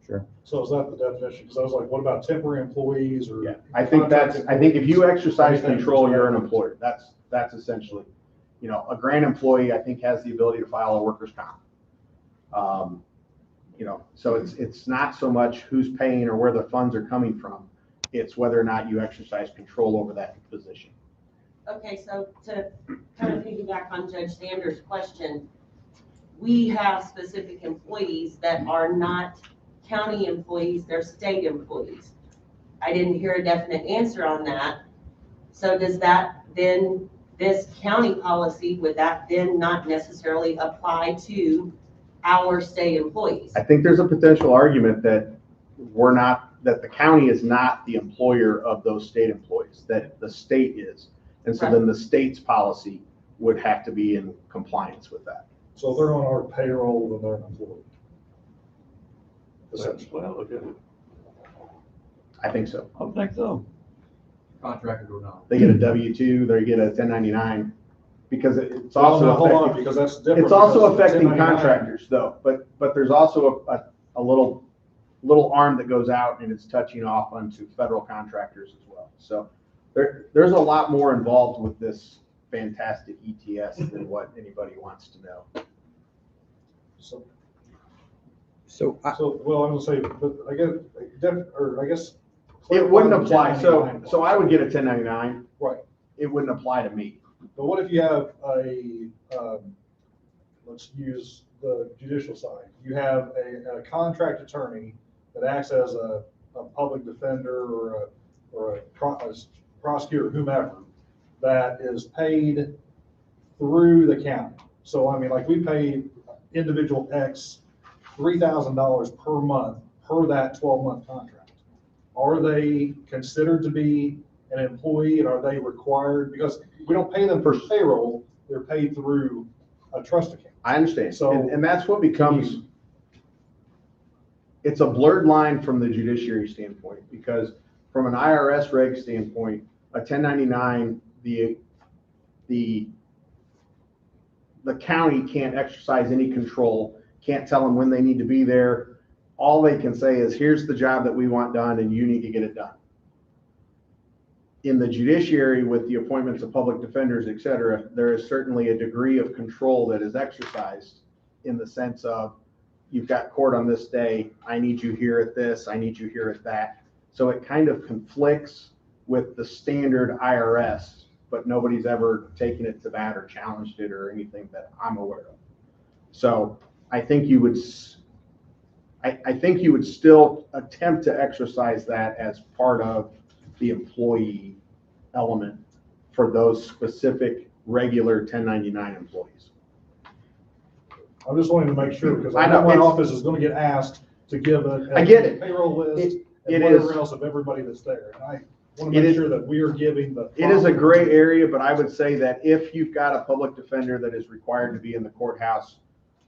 Sure. So is that the definition? Because I was like, what about temporary employees or? Yeah, I think if you exercise control, you're an employer. That's essentially, a grant employee, I think, has the ability to file a workers' comp. So it's not so much who's paying or where the funds are coming from. It's whether or not you exercise control over that position. Okay, so to kind of piggyback on Judge Sanders' question, we have specific employees that are not county employees, they're state employees. I didn't hear a definite answer on that. So does that then, this county policy, would that then not necessarily apply to our state employees? I think there's a potential argument that that the county is not the employer of those state employees, that the state is. And so then the state's policy would have to be in compliance with that. So they're on our payroll when they're an employee. Essentially. Well, okay. I think so. I think so. Contracted or not. They get a W-2, they get a 1099, because it's Well, also no, hold on, affecting, because that's different. it's also because affecting 1099 contractors though, but there's also a little arm that goes out and it's touching off onto federal contractors as well. So there's a lot more involved with this fantastic ETS than what anybody wants to know. So, well, I'm gonna say, but I guess. It wouldn't apply, 1099. so I would get a 1099. Right. It wouldn't apply to me. But what if you have let's use the judicial side. You have a contract attorney that acts as a public defender or a prosecutor, whomever, that is paid through the county. So, I mean, like we pay individual X $3,000 per month per that 12-month contract. Are they considered to be an employee, and are they required, because we don't pay them for payroll, they're paid through a trust account. I understand. So- And that's what becomes, it's a blurred line from the judiciary standpoint, because from an IRS reg standpoint, a 1099, the county can't exercise any control, can't tell them when they need to be there. All they can say is, here's the job that we want done and you need to get it done. In the judiciary, with the appointments of public defenders, et cetera, there is certainly a degree of control that is exercised in the sense of, you've got court on this day, I need you here at this, I need you here at that. So it kind of conflicts with the standard IRS, but nobody's ever taken it to that or challenged it or anything that I'm aware of. So I think you would, I think you would still attempt to exercise that as part of the employee element for those specific regular 1099 employees. I'm just wanting to make sure, because I I know, know my it's- office is gonna get asked to give a I get it. payroll list It and is- whatever else of everybody that's there. And I want It to make is- sure that we are giving the. It is a gray area, but I would say that if you've got a public defender that is required to be in the courthouse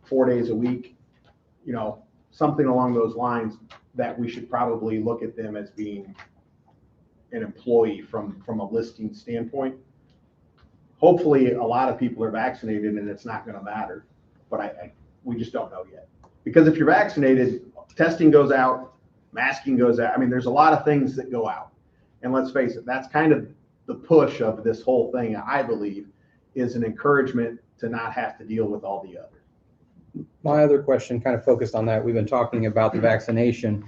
4 days a week, you know, something along those lines, that we should probably look at them as being an employee from a listing standpoint. Hopefully, a lot of people are vaccinated and it's not gonna matter, but we just don't know yet. Because if you're vaccinated, testing goes out, masking goes out. I mean, there's a lot of things that go out. And let's face it, that's kind of the push of this whole thing, I believe, is an encouragement to not have to deal with all the others. My other question kind of focused on that. We've been talking about the vaccination.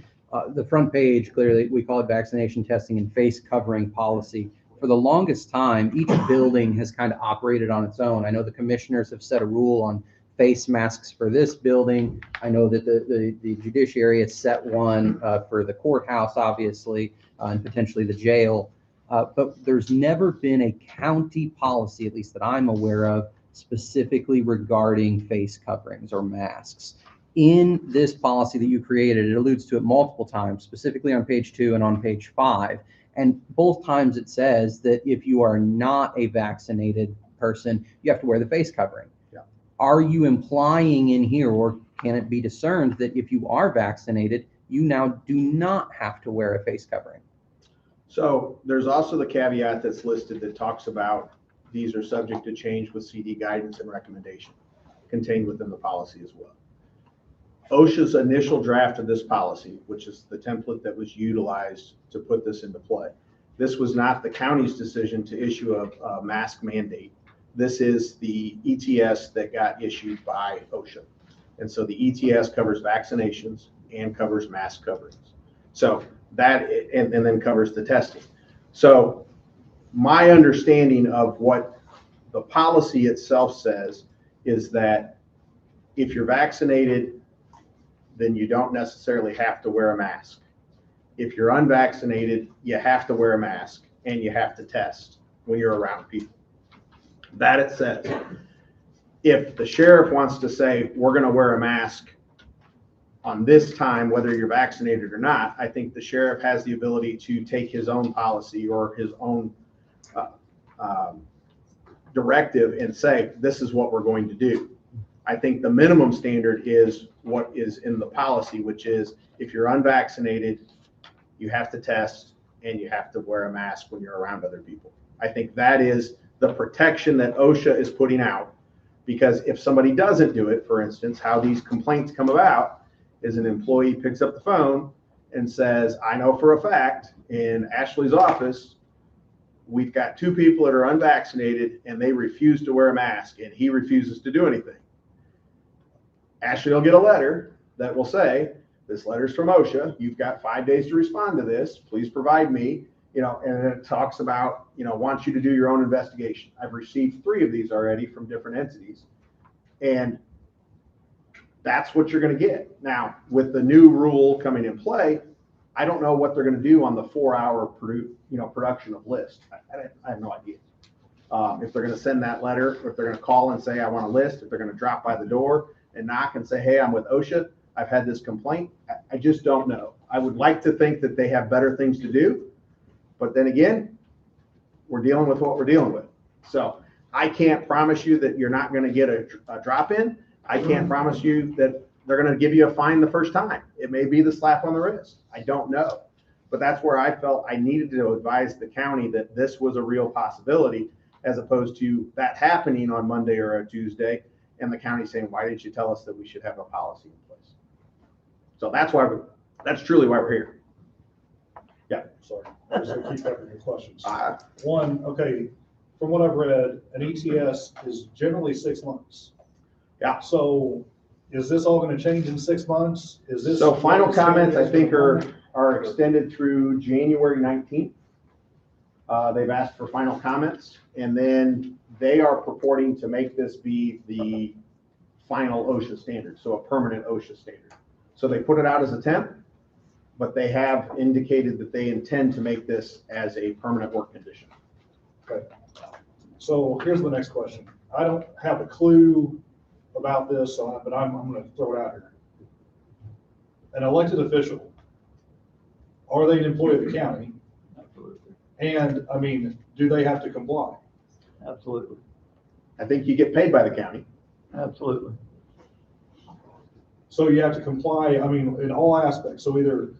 The front page, clearly, we call it vaccination testing and face covering policy. For the longest time, each building has kind of operated on its own. I know the commissioners have set a rule on face masks for this building. I know that the judiciary has set one for the courthouse, obviously, and potentially the jail. But there's never been a county policy, at least that I'm aware of, specifically regarding face coverings or masks. In this policy that you created, it alludes to it multiple times, specifically on page 2 and on page 5. And both times it says that if you are not a vaccinated person, you have to wear the face covering. Yeah. Are you implying in here, or can it be discerned that if you are vaccinated, you now do not have to wear a face covering? So there's also the caveat that's listed that talks about these are subject to change with CD guidance and recommendation contained within the policy as well. OSHA's initial draft of this policy, which is the template that was utilized to put this into play, this was not the county's decision to issue a mask mandate. This is the ETS that got issued by OSHA. And so the ETS covers vaccinations and covers mask coverings. So that, and then covers the testing. So my understanding of what the policy itself says is that if you're vaccinated, then you don't necessarily have to wear a mask. If you're unvaccinated, you have to wear a mask and you have to test when you're around people. That it says. If the sheriff wants to say, we're going to wear a mask on this time, whether you're vaccinated or not, I think the sheriff has the ability to take his own policy or his own directive and say, this is what we're going to do. I think the minimum standard is what is in the policy, which is if you're unvaccinated, you have to test and you have to wear a mask when you're around other people. I think that is the protection that OSHA is putting out, because if somebody doesn't do it, for instance, how these complaints come about is an employee picks up the phone and says, I know for a fact in Ashley's office, we've got 2 people that are unvaccinated and they refuse to wear a mask and he refuses to do anything. Ashley will get a letter that will say, this letter's from OSHA. You've got 5 days to respond to this. Please provide me, and it talks about, wants you to do your own investigation. I've received 3 of these already from different entities. And that's what you're going to get. Now, with the new rule coming in play, I don't know what they're going to do on the 4-hour production of lists. I have no idea. If they're going to send that letter, or if they're going to call and say, I want a list, if they're going to drop by the door and knock and say, hey, I'm with OSHA, I've had this complaint. I just don't know. I would like to think that they have better things to do, but then again, we're dealing with what we're dealing with. So I can't promise you that you're not going to get a drop-in. I can't promise you that they're going to give you a fine the first time. It may be the slap on the wrist. I don't know. But that's where I felt I needed to advise the county that this was a real possibility, as opposed to that happening on Monday or a Tuesday and the county saying, why didn't you tell us that we should have a policy in place? So that's truly why we're here. Yeah. Sorry, I was gonna keep covering your questions. Uh, One, okay, from what I've read, an ETS is generally 6 months. Yeah. So is this all gonna change in 6 months? Is this? So final comments, I think, are extended through January 19th. They've asked for final comments, and then they are purporting to make this be the final OSHA standard, so a permanent OSHA standard. So they put it out as a temp, but they have indicated that they intend to make this as a permanent work condition. Okay. So here's the next question. I don't have a clue about this, but I'm going to throw it out here. An elected official, are they an employee of the county? Absolutely. And, I mean, do they have to comply? Absolutely. I think you get paid by the county. Absolutely. So you have to comply, I mean, in all aspects. So either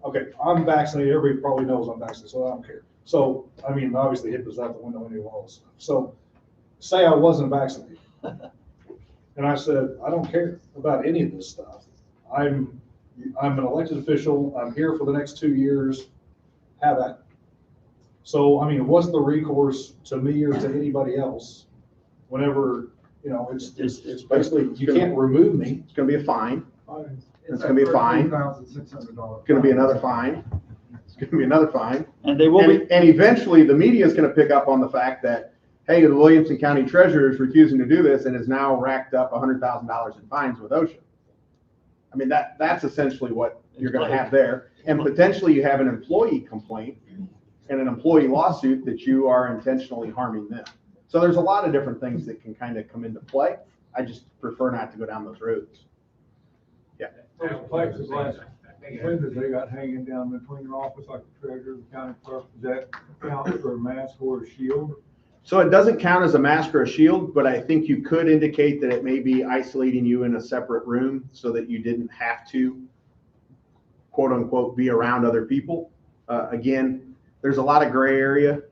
okay, I'm vaccinated, everybody probably knows I'm vaccinated, so I don't care. So, I mean, obviously HIPAA's out the window anyway, all this stuff. So say I wasn't vaccinated. And I said, I don't care about any of this stuff. I'm an elected official. I'm here for the next 2 years. Have at it. So, I mean, what's the recourse to me or to anybody else whenever, you know, it's basically, you can't remove me. It's going to be a fine. It's gonna be a fine. $13,600. It's going to be another fine. It's going to be another fine. And they will be, And eventually the media is going to pick up on the fact that, hey, the Williamson County Treasurer is refusing to do this and has now racked up $100,000 in fines with OSHA. I mean, that's essentially what you're going to have there. And potentially you have an employee complaint and an employee lawsuit that you are intentionally harming them. So there's a lot of different things that can kind of come into play. I just prefer not to go down those roads. Yeah. Those plexiglass windows they got hanging down between your office, like the treasurer, the county clerk, does that count for a mask or a shield? So it doesn't count as a mask or a shield, but I think you could indicate that it may be isolating you in a separate room so that you didn't have to, quote unquote, be around other people. Again, there's a lot of gray area.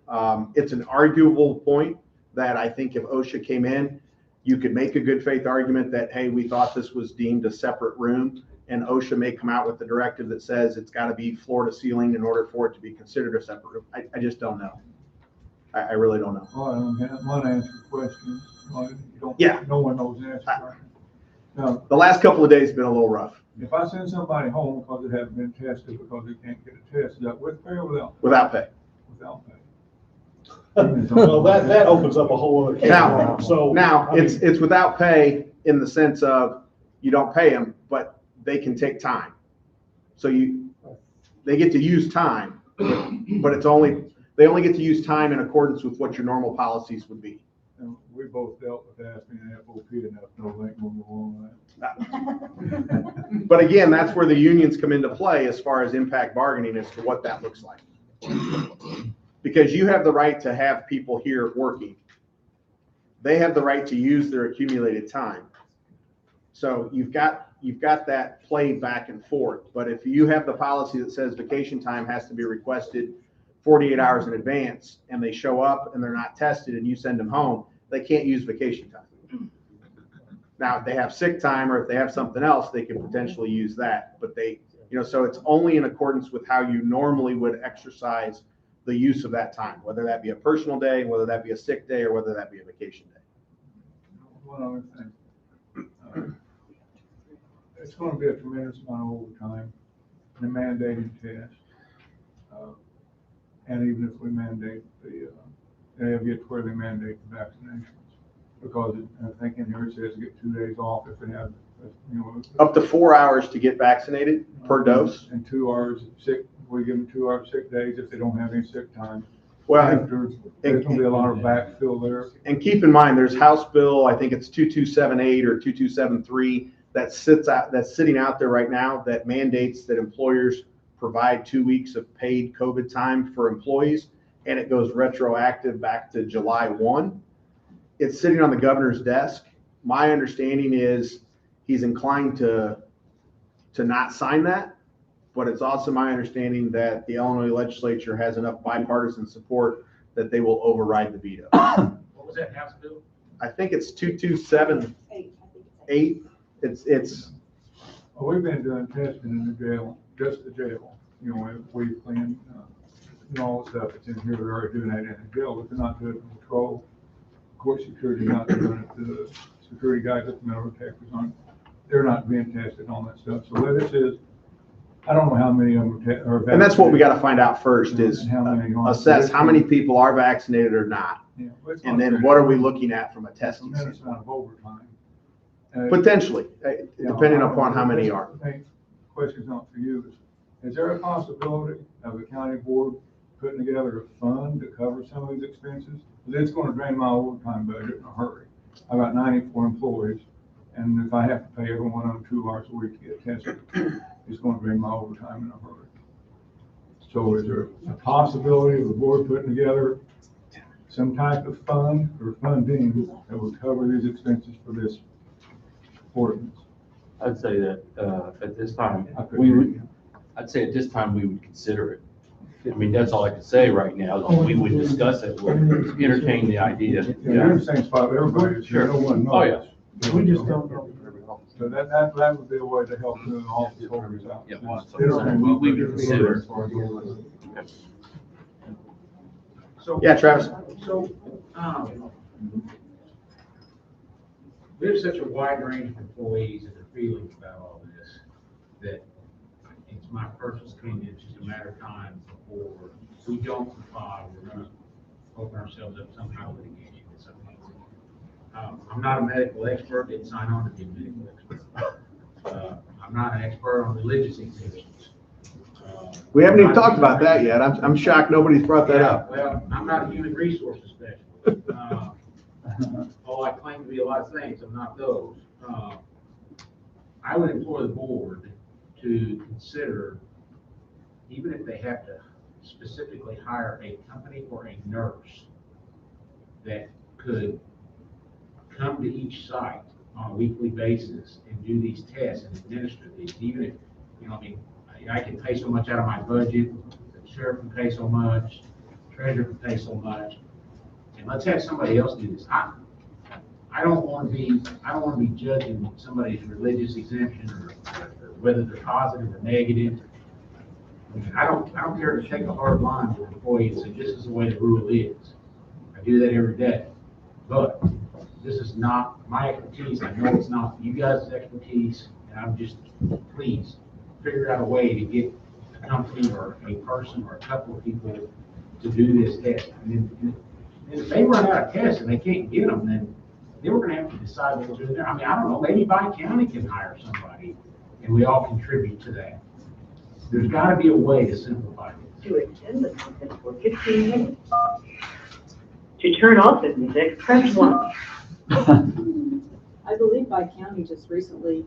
It's an arguable point that I think if OSHA came in, you could make a good faith argument that, hey, we thought this was deemed a separate room, and OSHA may come out with the directive that says it's got to be floor to ceiling in order for it to be considered a separate room. I just don't know. I really don't know. Well, I don't have one answer question. Yeah. No one knows the answer. Now, The last couple of days have been a little rough. if I send somebody home because they haven't been tested because they can't get a test, is that with pay or without? Without pay. Without pay. Well, that opens up a whole other can of worms. So Now, I mean, it's without pay in the sense of you don't pay them, but they can take time. So they get to use time, but they only get to use time in accordance with what your normal policies would be. And we both dealt with asking an FOP enough, no link going along with that. But again, that's where the unions come into play as far as impact bargaining as to what that looks like. Because you have the right to have people here working. They have the right to use their accumulated time. So you've got that play back and forth. But if you have the policy that says vacation time has to be requested 48 hours in advance and they show up and they're not tested and you send them home, they can't use vacation time. Now, if they have sick time or if they have something else, they can potentially use that. But so it's only in accordance with how you normally would exercise the use of that time, whether that be a personal day, whether that be a sick day, or whether that be a vacation day. One other thing. It's going to be a tremendous amount of overtime and a mandated test. And even if we mandate they have to get where they mandate the vaccinations. Because I think in here it says get 2 days off if they have, Up to 4 hours to get vaccinated per dose. And 2 hours sick, we give them 2 hours sick days if they don't have any sick time. Well, There's going to be a lot of backfill there. and keep in mind, there's House Bill, I think it's 2278 or 2273, that's sitting out there right now that mandates that employers provide 2 weeks of paid COVID time for employees, and it goes retroactive back to July 1. It's sitting on the governor's desk. My understanding is he's inclined to not sign that, but it's also my understanding that the Illinois legislature has enough bipartisan support that they will override the veto. What was that House bill? I think it's 2278. It's. Well, we've been doing testing in the jail, just the jail. We clean, all the stuff that's in here. We're already doing that in the jail, but they're not doing it in patrol. Court security not doing it. The security guys at the metal detectors they're not being tested on that stuff. So what this is, I don't know how many of them are vaccinated. And that's what we got to find out first is how many assess how many people are vaccinated or not. Yeah, And then what are we looking at from a testing tremendous standpoint? amount of overtime. Potentially, You know, depending upon how many are. Hey, question's not for you. Is there a possibility of the county board putting together a fund to cover some of these expenses? Because it's gonna drain my overtime budget in a hurry. I've got 94 employees, and if I have to pay every one of them 2 hours a week to get tested, it's gonna drain my overtime in a hurry. So is there a possibility of the board putting together some type of fund or funding that would cover these expenses for this ordinance? I'd say that, at this time, I couldn't we hear would, you. I'd say at this time, we would consider it. I mean, that's all I can say right now. We would discuss it, we'll entertain the idea. Yeah, you're in the same spot everybody is. Sure. No one knows. Oh, yeah. We just don't know. So that would be a way to help the office holders out. Yeah, well, They don't know we what would they're consider. as far as ordinance. So. Yeah, Travis. So, we have such a wide range of employees and their feelings about all this, that it's my personal opinion, it's just a matter of time before we don't comply, we're gonna open ourselves up to some kind of litigation with some things. I'm not a medical expert, didn't sign on to be a medical expert. I'm not an expert on religious exemptions. We haven't even talked about that yet. I'm shocked nobody's brought that up. Well, I'm not a human resources specialist. Although I claim to be a lot of things, I'm not those. I would implore the board to consider, even if they have to specifically hire a company or a nurse that could come to each site on a weekly basis and do these tests and administer these, even if, I mean, I can pay so much out of my budget, the sheriff can pay so much, treasurer can pay so much, and let's have somebody else do this. I don't want to be judging somebody's religious exemption or whether they're positive or negative. I mean, I don't care to take a hard line with an employee and say, this is the way the rule is. I do that every day, but this is not my expertise. I know it's not you guys' expertise, and I'm just, please, figure out a way to get a company or a person or a couple of people to do this test. And if they run out of tests and they can't get them, then we're gonna have to decide what to do there. I mean, I don't know, maybe Biden County can hire somebody and we all contribute to that. There's gotta be a way to simplify this. To attend the conference for 15 minutes. To turn off the music, press 1. I believe by county just recently,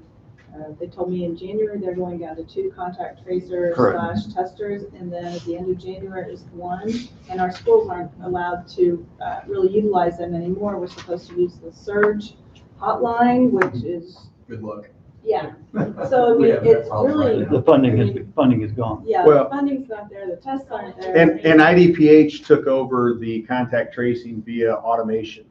they told me in January, they're going down to 2 contact tracers / testers, and then at the end of January is 1. And our schools aren't allowed to really utilize them anymore. We're supposed to use the surge hotline, which is, Good luck. yeah. So I mean, it's really, The funding is gone. yeah, Well- the funding's not there, the tests aren't there. And IDPH took over the contact tracing via automation.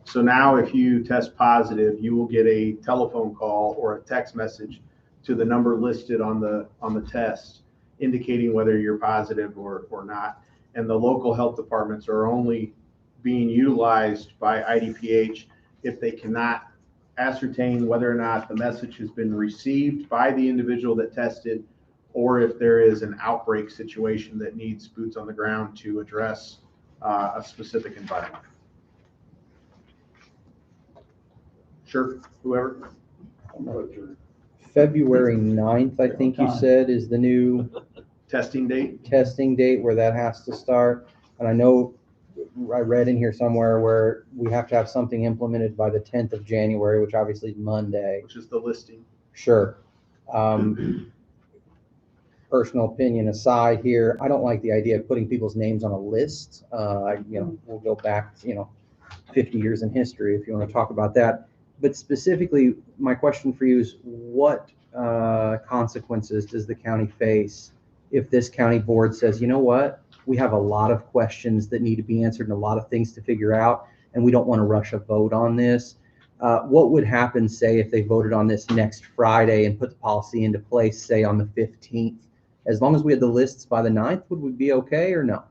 So now if you test positive, you will get a telephone call or a text message to the number listed on the test, indicating whether you're positive or not. And the local health departments are only being utilized by IDPH if they cannot ascertain whether or not the message has been received by the individual that tested, or if there is an outbreak situation that needs boots on the ground to address a specific environment. Sure, whoever. February 9th, I think you said, is the new Testing date where that has to start. And I know I read in here somewhere where we have to have something implemented by the 10th of January, which obviously is Monday. which is the listing. Sure. Personal opinion aside here, I don't like the idea of putting people's names on a list. We'll go back, 50 years in history if you want to talk about that. But specifically, my question for you is what consequences does the county face if this county board says, you know what, we have a lot of questions that need to be answered and a lot of things to figure out, and we don't want to rush a vote on this? What would happen, say, if they voted on this next Friday and put the policy into place, say, on the 15th? As long as we had the lists by the 9th, would we be okay or no?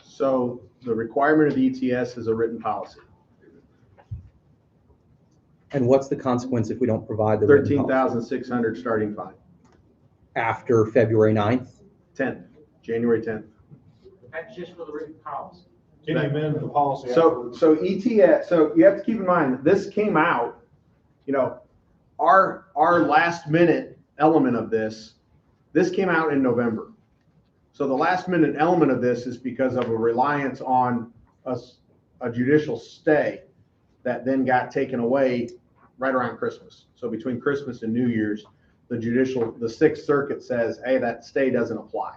So the requirement of the ETS is a written policy. And what's the consequence if we don't provide the written policy? $13,600 starting fine. After February 9th? January 10th. That's just for the written policy. Can you amend the policy? So ETS, so you have to keep in mind, this came out, our last minute element of this came out in November. So the last minute element of this is because of a reliance on a judicial stay that then got taken away right around Christmas. So between Christmas and New Year's, the Sixth Circuit says, hey, that stay doesn't apply.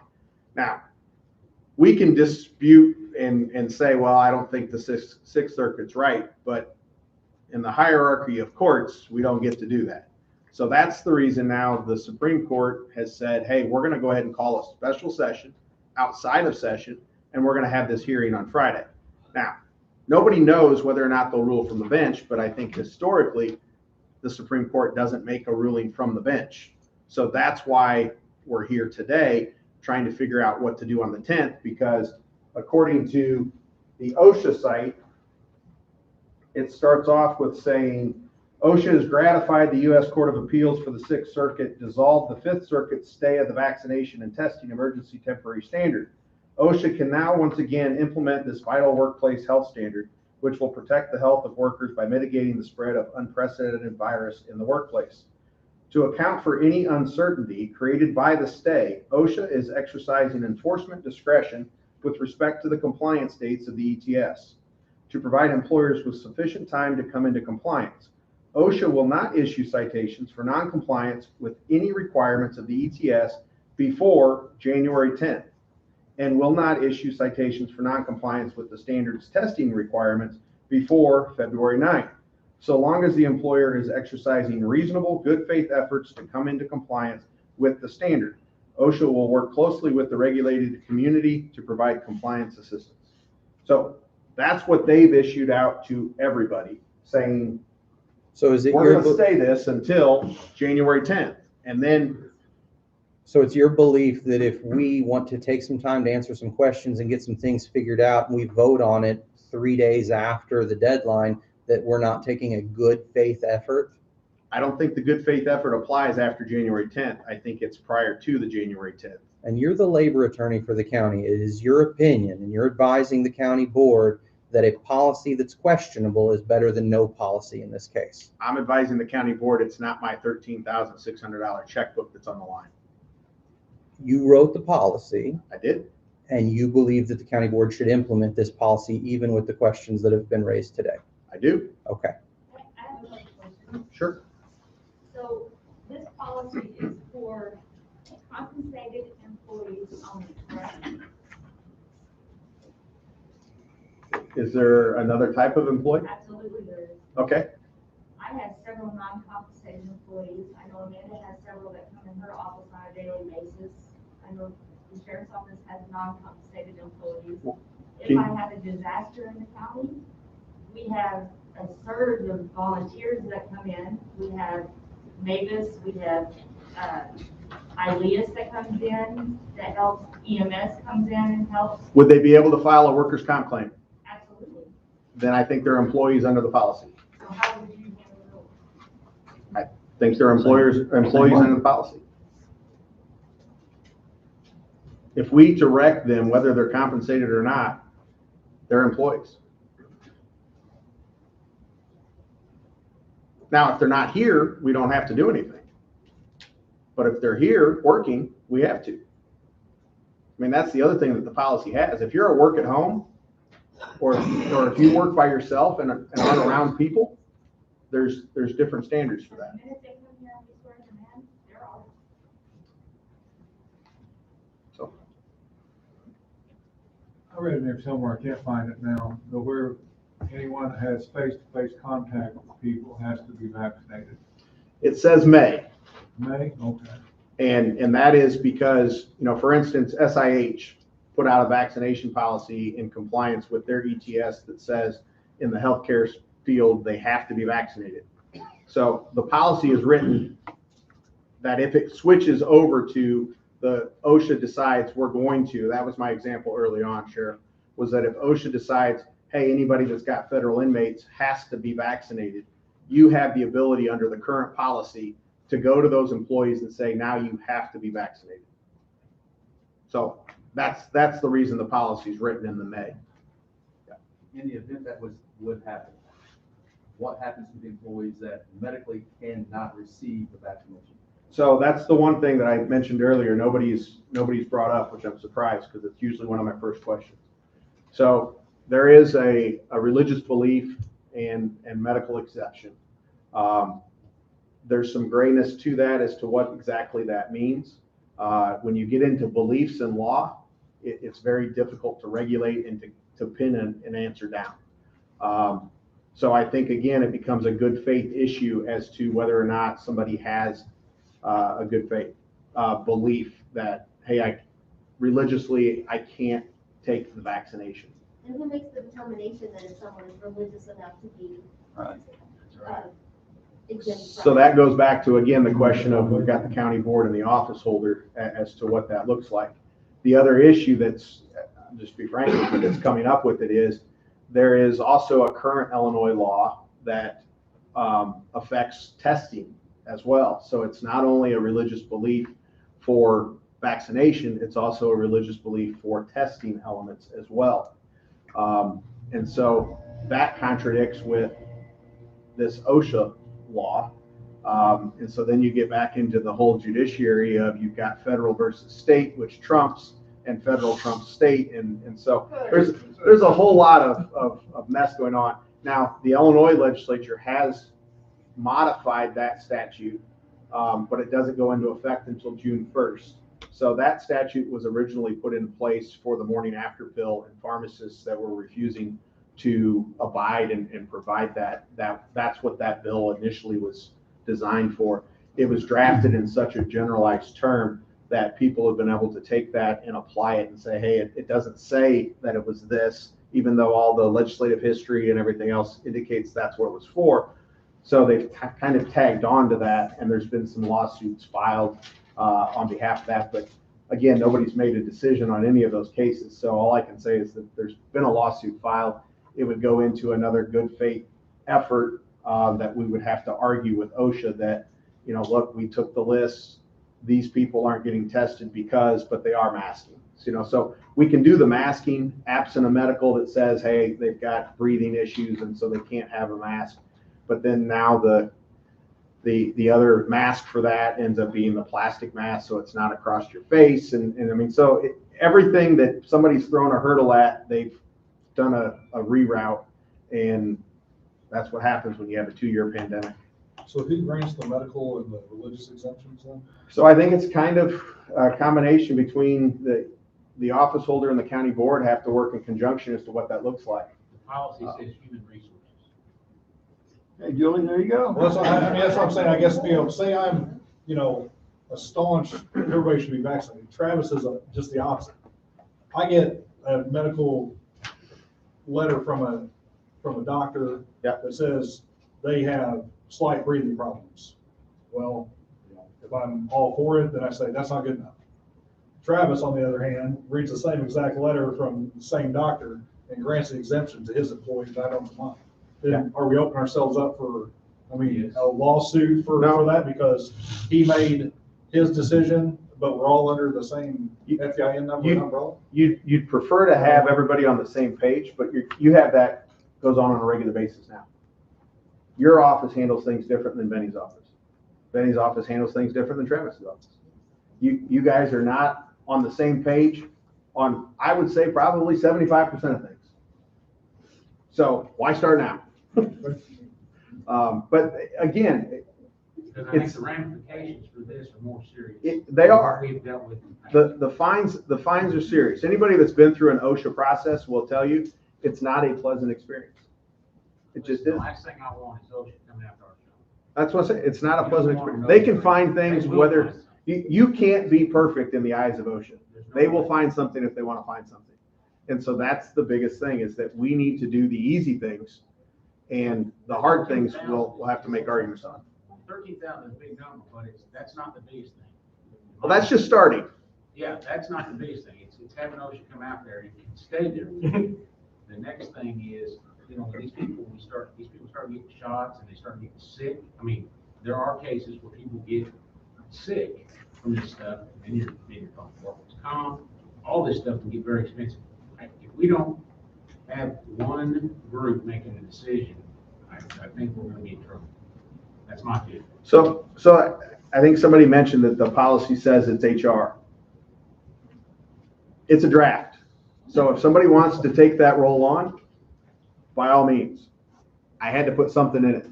Now, we can dispute and say, well, I don't think the Sixth Circuit's right, but in the hierarchy of courts, we don't get to do that. So that's the reason now the Supreme Court has said, hey, we're going to go ahead and call a special session outside of session, and we're going to have this hearing on Friday. Now, nobody knows whether or not they'll rule from the bench, but I think historically, the Supreme Court doesn't make a ruling from the bench. So that's why we're here today, trying to figure out what to do on the 10th, because according to the OSHA site, it starts off with saying, OSHA has gratified the U.S. Court of Appeals for the Sixth Circuit, dissolved the Fifth Circuit stay of the vaccination and testing emergency temporary standard. OSHA can now once again implement this vital workplace health standard, which will protect the health of workers by mitigating the spread of unprecedented virus in the workplace. To account for any uncertainty created by the stay, OSHA is exercising enforcement discretion with respect to the compliance dates of the ETS. To provide employers with sufficient time to come into compliance, OSHA will not issue citations for noncompliance with any requirements of the ETS before January 10th, and will not issue citations for noncompliance with the standards testing requirements before February 9th, so long as the employer is exercising reasonable good faith efforts to come into compliance with the standard. OSHA will work closely with the regulated community to provide compliance assistance. So that's what they've issued out to everybody, saying, So is it we're your, going to stay this until January 10th. And then, so it's your belief that if we want to take some time to answer some questions and get some things figured out, and we vote on it 3 days after the deadline, that we're not taking a good faith effort? I don't think the good faith effort applies after January 10th. I think it's prior to the January 10th. And you're the labor attorney for the county. It is your opinion, and you're advising the county board that a policy that's questionable is better than no policy in this case. I'm advising the county board it's not my $13,600 checkbook that's on the line. You wrote the policy. I did. And you believe that the county board should implement this policy even with the questions that have been raised today? I do. Okay. I have a question. Sure. So this policy is for compensated employees only, correct? Is there another type of employee? Absolutely there is. Okay. I have several non-compensated employees. I know Amanda has several that come in her office on a daily basis. I know the sheriff's office has non-compensated employees. If I have a disaster in the county, we have a surge of volunteers that come in. We have Mavis, we have Ileus that comes in, that helps, EMS comes in and helps. Would they be able to file a workers' comp claim? Absolutely. Then I think they're employees under the policy. So how would you handle I think they're employees under the policy. If we direct them, whether they're compensated or not, they're employees. Now, if they're not here, we don't have to do anything. But if they're here working, we have to. I mean, that's the other thing that the policy has. If you're at work at home, or if you work by yourself and aren't around people, there's different standards for that. So I read in there somewhere, I can't find it now, but where anyone that has face-to-face contact with people has to be vaccinated. it says may. May? Okay. And that is because, for instance, SIH put out a vaccination policy in compliance with their ETS that says in the healthcare field, they have to be vaccinated. So the policy is written that if it switches over to the OSHA decides we're going to, that was my example early on, Sheriff, was that if OSHA decides, hey, anybody that's got federal inmates has to be vaccinated, you have the ability under the current policy to go to those employees and say, now you have to be vaccinated. So that's the reason the policy is written in the May. In the event that would happen, what happens to the employees that medically cannot receive the vaccination? So that's the one thing that I mentioned earlier, nobody's brought up, which I'm surprised, because it's usually one of my first questions. So there is a religious belief and medical exception. There's some grayness to that as to what exactly that means. When you get into beliefs and law, it's very difficult to regulate and to pin an answer down. So I think, again, it becomes a good faith issue as to whether or not somebody has a good faith belief that, hey, religiously, I can't take the vaccination. And who makes the determination that if someone is religious enough to be exempt? So that goes back to, again, the question of, we've got the county board and the office holder as to what that looks like. The other issue that's, just to be frank with you, that's coming up with it is, there is also a current Illinois law that affects testing as well. So it's not only a religious belief for vaccination, it's also a religious belief for testing elements as well. And so that contradicts with this OSHA law. And so then you get back into the whole judiciary of, you've got federal versus state, which trumps, and federal trumps state. And so there's a whole lot of mess going on. Now, the Illinois legislature has modified that statute, but it doesn't go into effect until June 1st. So that statute was originally put in place for the morning after pill and pharmacists that were refusing to abide and provide that. That's what that bill initially was designed for. It was drafted in such a generalized term that people have been able to take that and apply it and say, hey, it doesn't say that it was this, even though all the legislative history and everything else indicates that's what it was for. So they've kind of tagged on to that, and there's been some lawsuits filed on behalf of that. But again, nobody's made a decision on any of those cases. So all I can say is that there's been a lawsuit filed. It would go into another good faith effort that we would have to argue with OSHA that, look, we took the list. These people aren't getting tested but they are masking. So we can do the masking absent a medical that says, hey, they've got breathing issues and so they can't have a mask. But then now the other mask for that ends up being the plastic mask, so it's not across your face. And I mean, so everything that somebody's thrown a hurdle at, they've done a reroute, and that's what happens when you have a 2-year pandemic. So who grants the medical and the religious exemptions then? So I think it's kind of a combination between the office holder and the county board have to work in conjunction as to what that looks like. The policy says human resources. Hey, Julie, there you go. Well, that's what I'm saying. I guess, say I'm, a staunch, everybody should be vaccinated. Travis is just the opposite. I get a medical letter from a doctor that says they have slight breathing problems. Well, if I'm all for it, then I say that's not good enough. Travis, on the other hand, reads the same exact letter from the same doctor and grants an exemption to his employees. I don't mind. Then are we opening ourselves up for, a lawsuit for that because he made his decision, but we're all under the same FEIN number and umbrella? You'd prefer to have everybody on the same page, but you have that goes on a regular basis now. Your office handles things different than Benny's office. Benny's office handles things different than Travis's office. You guys are not on the same page on, I would say, probably 75% of things. So why start now? But again, Because I think the ramifications for this are more serious. They are. We've dealt with. The fines are serious. Anybody that's been through an OSHA process will tell you it's not a pleasant experience. It just The isn't. last thing I want is OSHA coming after our show. That's what I say. It's not a pleasant experience. They can find things whether you can't be perfect in the eyes of OSHA. They will find something if they want to find something. And so that's the biggest thing, is that we need to do the easy things, and the hard things we'll have to make arguments on. 13,000 is a big number, but that's not the biggest thing. Well, that's just starting. Yeah, that's not the biggest thing. It's having OSHA come out there and stay there. The next thing is, when these people start getting shots and they start getting sick. I mean, there are cases where people get sick from this stuff, and you're talking workers' comp. All this stuff can get very expensive. If we don't have one group making a decision, I I think we're gonna get in trouble. That's my view. So I think somebody mentioned that the policy says it's HR. It's a draft. So if somebody wants to take that role on, by all means. I had to put something in it.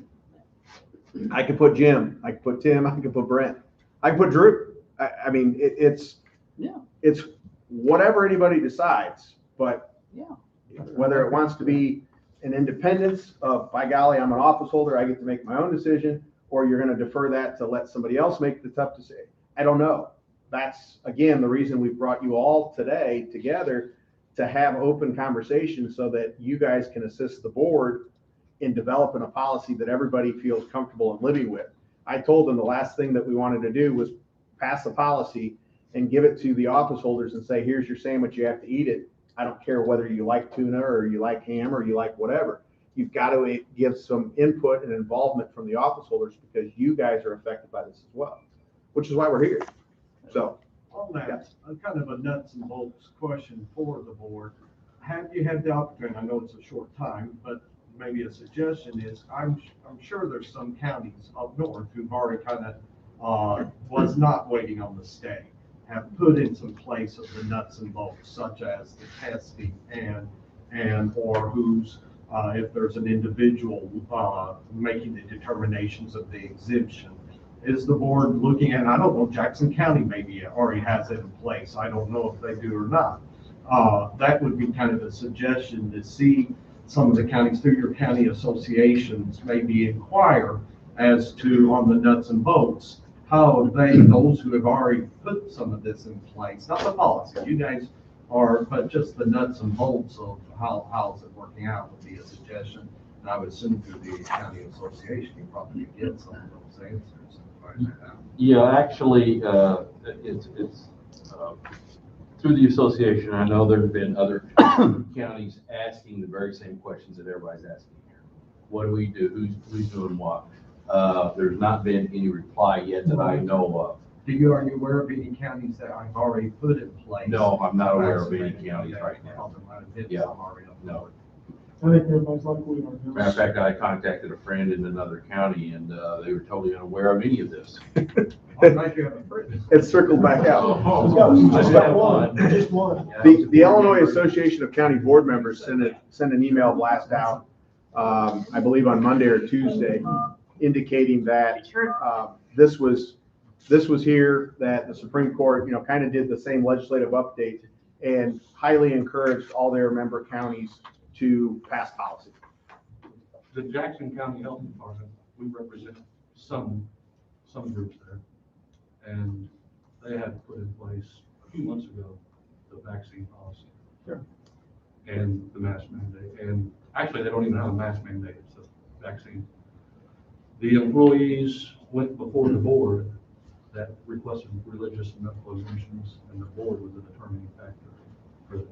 I could put Jim, I could put Tim, I could put Brent, I could put Drew. I mean, it's whatever anybody decides, but whether it wants to be an independence of, by golly, I'm an office holder, I get to make my own decision, or you're going to defer that to let somebody else make the tough decision. I don't know. That's, again, the reason we brought you all today together to have open conversations so that you guys can assist the board in developing a policy that everybody feels comfortable in living with. I told them the last thing that we wanted to do was pass a policy and give it to the office holders and say, here's your sandwich, you have to eat it. I don't care whether you like tuna or you like ham or you like whatever. You've got to give some input and involvement from the office holders because you guys are affected by this as well, which is why we're here. So On that, kind of a nuts and bolts question for the board. Have you had the opportunity, I know it's a short time, but maybe a suggestion is, I'm sure there's some counties up north who've already kind of, was not waiting on the stay, have put in some place of the nuts and bolts, such as the testing or who's, if there's an individual, making the determinations of the exemption. Is the board looking at, I don't know, Jackson County maybe already has it in place. I don't know if they do or not. That would be kind of a suggestion to see some of the counties through your county associations, maybe inquire as to, on the nuts and bolts, how those who have already put some of this in place, not the policy, you guys are, but just the nuts and bolts of how's it working out would be a suggestion. And I would assume through the county association, you probably get some of those answers. Yeah, actually, it's through the association. I know there have been other counties asking the very same questions that everybody's asking here. What do we do? Who's doing what? There's not been any reply yet that I know of. Are you aware of any counties that I've already put in place? No, I'm not aware of any counties right now. Yeah, no. I think everybody's like we are. Matter of fact, I contacted a friend in another county and they were totally unaware of any of this. It's circled back out. Just got one. Just one. The Illinois Association of County Board Members sent an email blast out, I believe on Monday or Tuesday, indicating that this was here, that the Supreme Court, kind of did the same legislative update and highly encouraged all their member counties to pass policy. The Jackson County Health Department, we represent some groups there. And they had put in place a few months ago the vaccine policy. Sure. And the mask mandate. And actually, they don't even have a mask mandate, it's a vaccine. The employees went before the board that requested religious and medical exemptions, and the board was the determining factor for that.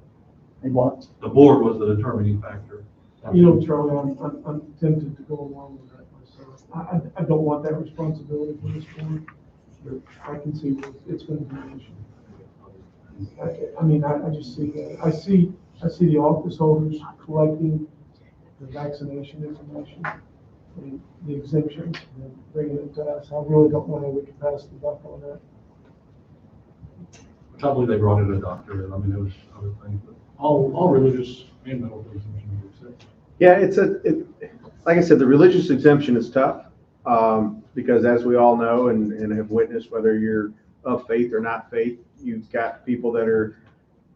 And what? The board was the determining factor. Charlie, I'm tempted to go along with that myself. I don't want that responsibility for this board, but I can see it's going to be an issue. I just see that. I see the office holders collecting the vaccination information, the exemptions, and bringing it to us. I really don't know how we can pass the buck on that. Which I believe they brought in a doctor, and there was other things, but all religious and medical exemptions were accepted. Yeah, like I said, the religious exemption is tough because as we all know and have witnessed, whether you're of faith or not faith, you've got people that are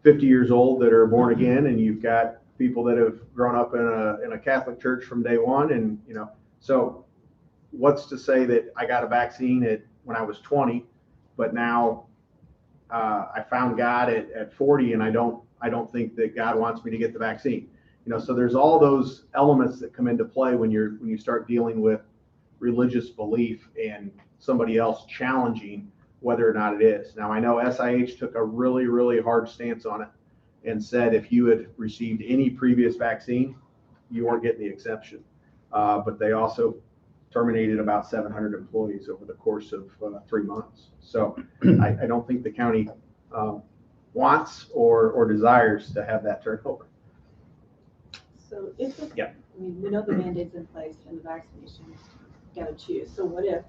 50 years old that are born again, and you've got people that have grown up in a Catholic church from day one. And, so what's to say that I got a vaccine when I was 20, but now I found God at 40 and I don't think that God wants me to get the vaccine. So there's all those elements that come into play when you start dealing with religious belief and somebody else challenging whether or not it is. Now, I know SIH took a really, really hard stance on it and said if you had received any previous vaccine, you weren't getting the exception. But they also terminated about 700 employees over the course of 3 months. So I don't think the county wants or desires to have that turnover. So if, Yeah. I mean, we know the mandate's in place and the vaccination, gotta choose. So what if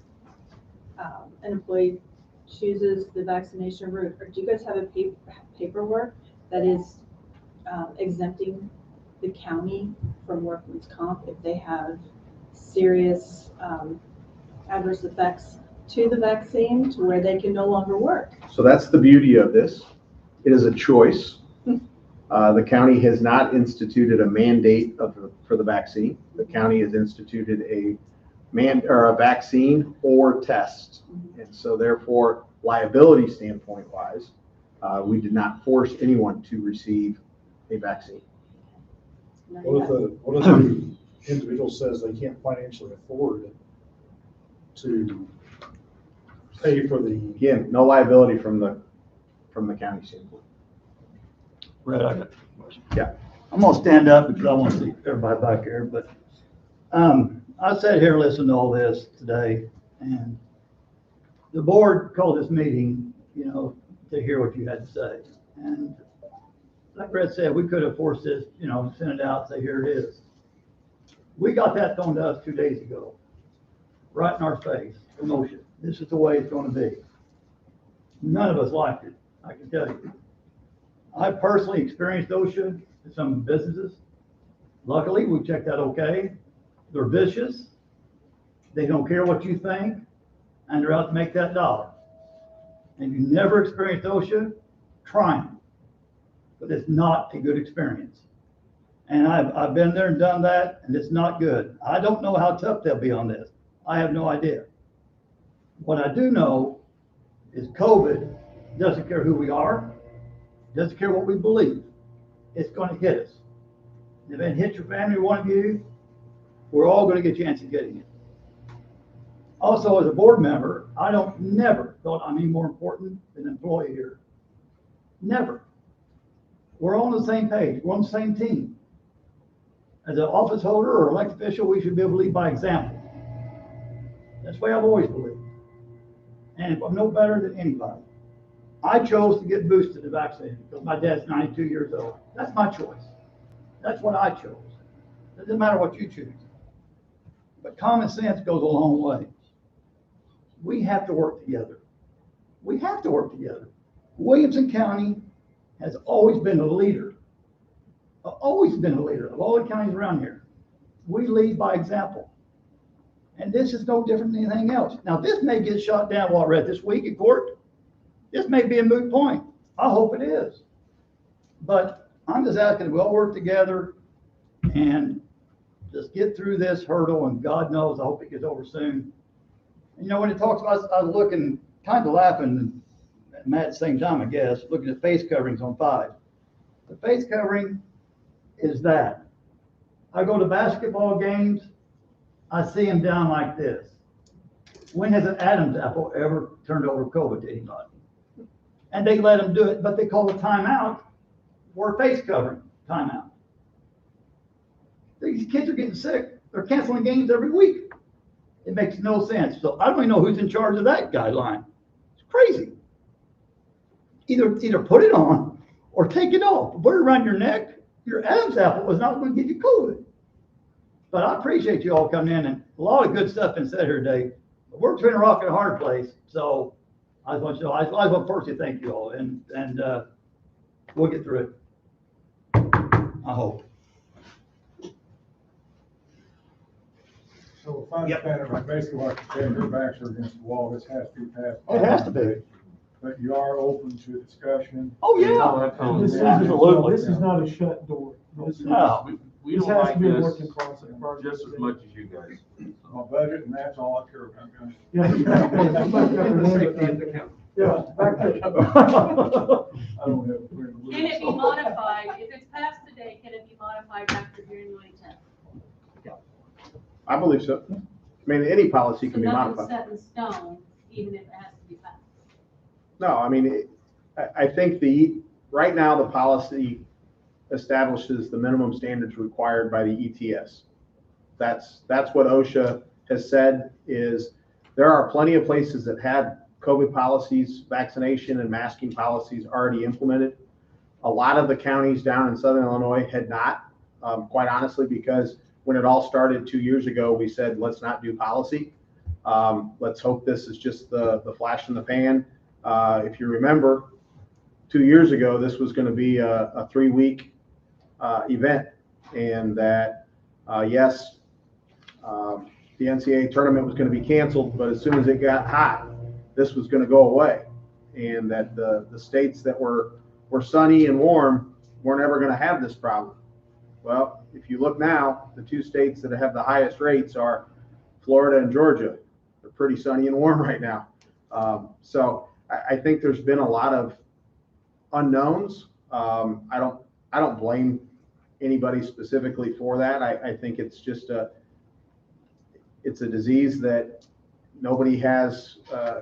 an employee chooses the vaccination route? Or do you guys have a paperwork that is exempting the county from workman's comp if they have serious adverse effects to the vaccine to where they can no longer work? So that's the beauty of this. It is a choice. The county has not instituted a mandate for the vaccine. The county has instituted a vaccine or test. And so therefore, liability standpoint wise, we did not force anyone to receive a vaccine. What if the individual says they can't financially afford to pay for the? Again, no liability from the county standpoint. Brett, I got a question. Yeah. I'm gonna stand up because I want to see everybody back here, but, I sat here and listened to all this today, and the board called this meeting, you know, to hear what you had to say. And like Brett said, we could have forced this, you know, sent it out, say, here it is. We got that thrown to us 2 days ago, right in our face, promotion. This is the way it's gonna be. None of us liked it, I can tell you. I personally experienced OSHA in some businesses. Luckily, we checked that okay. They're vicious. They don't care what you think, and they're out to make that dollar. And you never experienced OSHA, try them. But it's not a good experience. And I've been there and done that, and it's not good. I don't know how tough they'll be on this. I have no idea. What I do know is COVID doesn't care who we are, doesn't care what we believe. It's going to hit us. If it hits your family or one of you, we're all going to get a chance of getting it. Also, as a board member, I never thought I'm any more important than an employee here. Never. We're all on the same page. We're on the same team. As an office holder or elected official, we should be able to lead by example. That's the way I've always believed. And I'm no better than anybody. I chose to get boosted and vaccinated because my dad's 92 years old. That's my choice. That's what I chose. It doesn't matter what you choose. But common sense goes a long way. We have to work together. We have to work together. Williamson County has always been a leader. Always been a leader of all the counties around here. We lead by example. And this is no different than anything else. Now, this may get shot down while we're at this week in court. This may be a moot point. I hope it is. But I'm just asking, we all work together and just get through this hurdle, and God knows, I hope it gets over soon. You know, when it talks about, I was looking, kind of laughing, and mad at the same time, I guess, looking at face coverings on 5. The face covering is that. I go to basketball games, I see them down like this. When has an Adam's apple ever turned over COVID to anybody? And they let them do it, but they call a timeout for a face covering timeout. These kids are getting sick. They're canceling games every week. It makes no sense. So I don't even know who's in charge of that guideline. It's crazy. Either put it on or take it off. Put it around your neck. Your Adam's apple is not going to give you COVID. But I appreciate you all coming in, and a lot of good stuff been said here today. But we're between a rock and a hard place. So I just want you to know, I want to personally thank you all, and we'll get through it. I hope. So if I understand it, right, basically what you're saying, your backs are against the wall, this has to be passed. It has to be. But you are open to discussion. Oh, yeah. This is, Absolutely. this is not a shut door. This is- No. We This don't has to like be a this working process. just as much as you guys. My budget, and that's all I care about, guys. Yeah. Yeah, back there. I don't have. Can it be modified, if it's passed today, can it be modified after January 10th? I believe so. I mean, any policy So can be nothing's modified. set in stone, even if it has to be passed. No, I mean, I think right now, the policy establishes the minimum standards required by the ETS. That's what OSHA has said, is there are plenty of places that had COVID policies, vaccination and masking policies already implemented. A lot of the counties down in Southern Illinois had not. quite honestly, because when it all started 2 years ago, we said, let's not do policy. Let's hope this is just the flash in the pan. If you remember, 2 years ago, this was going to be a 3-week event, and that, yes, the NCAA tournament was going to be canceled, but as soon as it got hot, this was going to go away, and that the states that were sunny and warm weren't ever going to have this problem. Well, if you look now, the 2 states that have the highest rates are Florida and Georgia. They're pretty sunny and warm right now. So I think there's been a lot of unknowns. I don't blame anybody specifically for that. I think it's just it's a disease that nobody has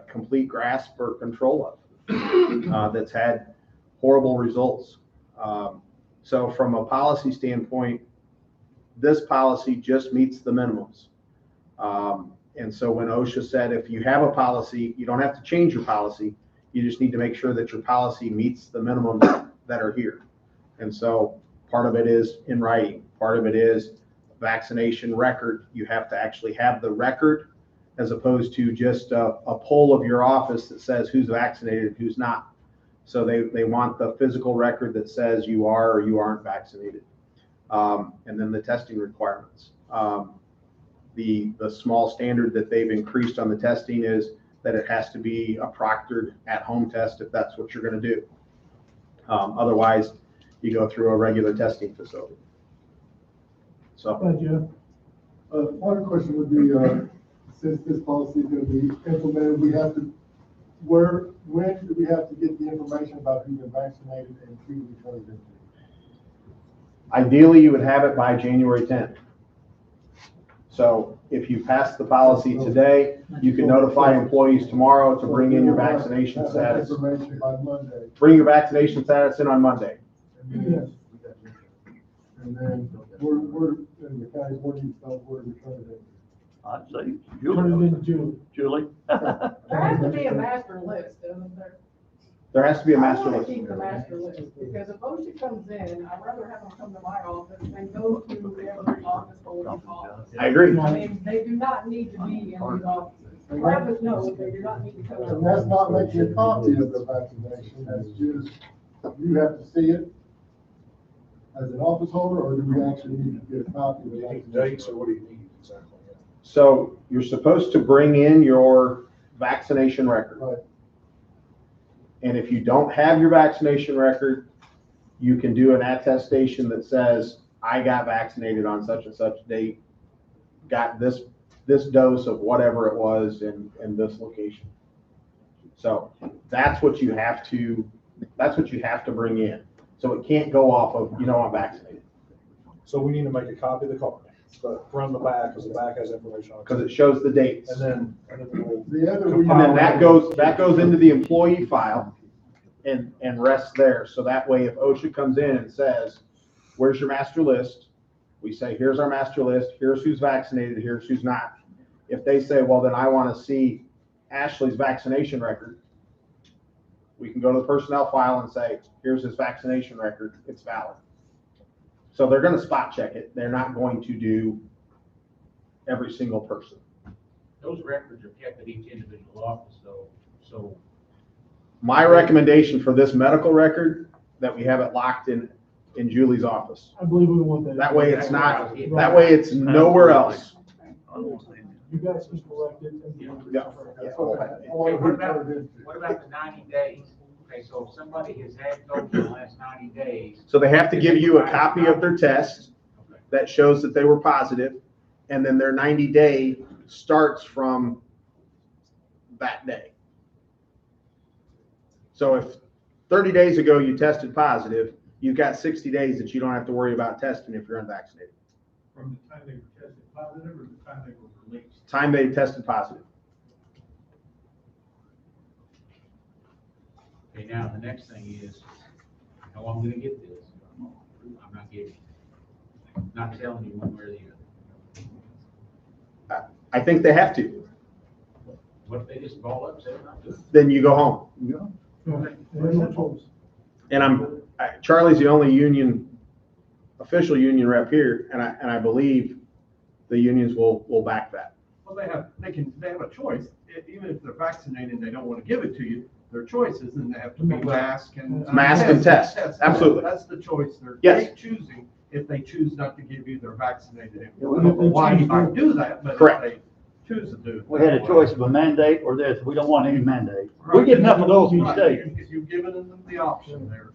complete grasp or control of, that's had horrible results. So from a policy standpoint, this policy just meets the minimums. And so when OSHA said, if you have a policy, you don't have to change your policy. You just need to make sure that your policy meets the minimums that are here. And so part of it is in writing. Part of it is vaccination record. You have to actually have the record, as opposed to just a poll of your office that says who's vaccinated, who's not. So they want the physical record that says you are or you aren't vaccinated. And then the testing requirements. The small standard that they've increased on the testing is that it has to be a proctored at-home test if that's what you're going to do. Otherwise, you go through a regular testing facility. So. One question would be, since this policy is going to be implemented, when do we have to get the information about who's been vaccinated and who we turned into? Ideally, you would have it by January 10th. So if you pass the policy today, you can notify employees tomorrow to bring in your vaccination status. Information by Monday. Bring your vaccination status in on Monday. Yes. And then we're in the counties, where do you tell where we turn it in? I'd say Turn it Julie. into June. Julie. There has to be a master list, doesn't there? There has to be a master I want list. to keep the master list, because if OSHA comes in, I'd rather have them come to my office than go to every office holding office. I agree. I mean, they do not need to be in these offices. Let us know, they do not need to come. And that's not making a copy of the vaccination, that's just, you have to see it as an office holder, or do we actually need to get a copy of the vaccination? Dates, or what do you need exactly? So you're supposed to bring in your vaccination record. Right. And if you don't have your vaccination record, you can do an attestation that says, I got vaccinated on such and such date, got this dose of whatever it was in this location. So that's what you have to bring in. So it can't go off of, I'm vaccinated. So we need to make a copy of the card, but from the back, because the back has information on it. Because it shows the dates. And then we'll The other And then that goes into the employee file and rests there. So that way, if OSHA comes in and says, where's your master list? We say, here's our master list. Here's who's vaccinated. Here's who's not. If they say, well, then I want to see Ashley's vaccination record, we can go to the personnel file and say, here's his vaccination record. It's valid. So they're going to spot check it. They're not going to do every single person. Those records are kept at each individual office, though, so. My recommendation for this medical record, that we have it locked in Julie's office. I believe we want that. That way it's not, that way it's nowhere else. You guys can collect it. Yeah. Okay, what about the 90 days? Okay, so if somebody has had COVID in the last 90 days. So they have to give you a copy of their test that shows that they were positive, and then their 90-day starts from that day. So if 30 days ago you tested positive, you've got 60 days that you don't have to worry about testing if you're unvaccinated. From the time they were tested positive or the time they were released? Time they tested positive. Okay, now the next thing is, how I'm gonna get this? I'm not giving you. I'm not telling you one way or the other. I think they have to. What if they just ball up and say, I'm not doing it? Then you go home. Okay. And Charlie's the only union official union rep here, and I believe the unions will back that. Well, they have a choice. Even if they're vaccinated and they don't want to give it to you, their choice is then they have to be masked and. Mask and test, absolutely. That's the choice they're Yes. choosing if they choose not to give you their vaccinated. Yeah, I don't know why you might do that, but if Correct. they choose to do it. We had a choice of a mandate or this. We don't want any mandate. We get enough of those in the Right. state. You've given them the option there.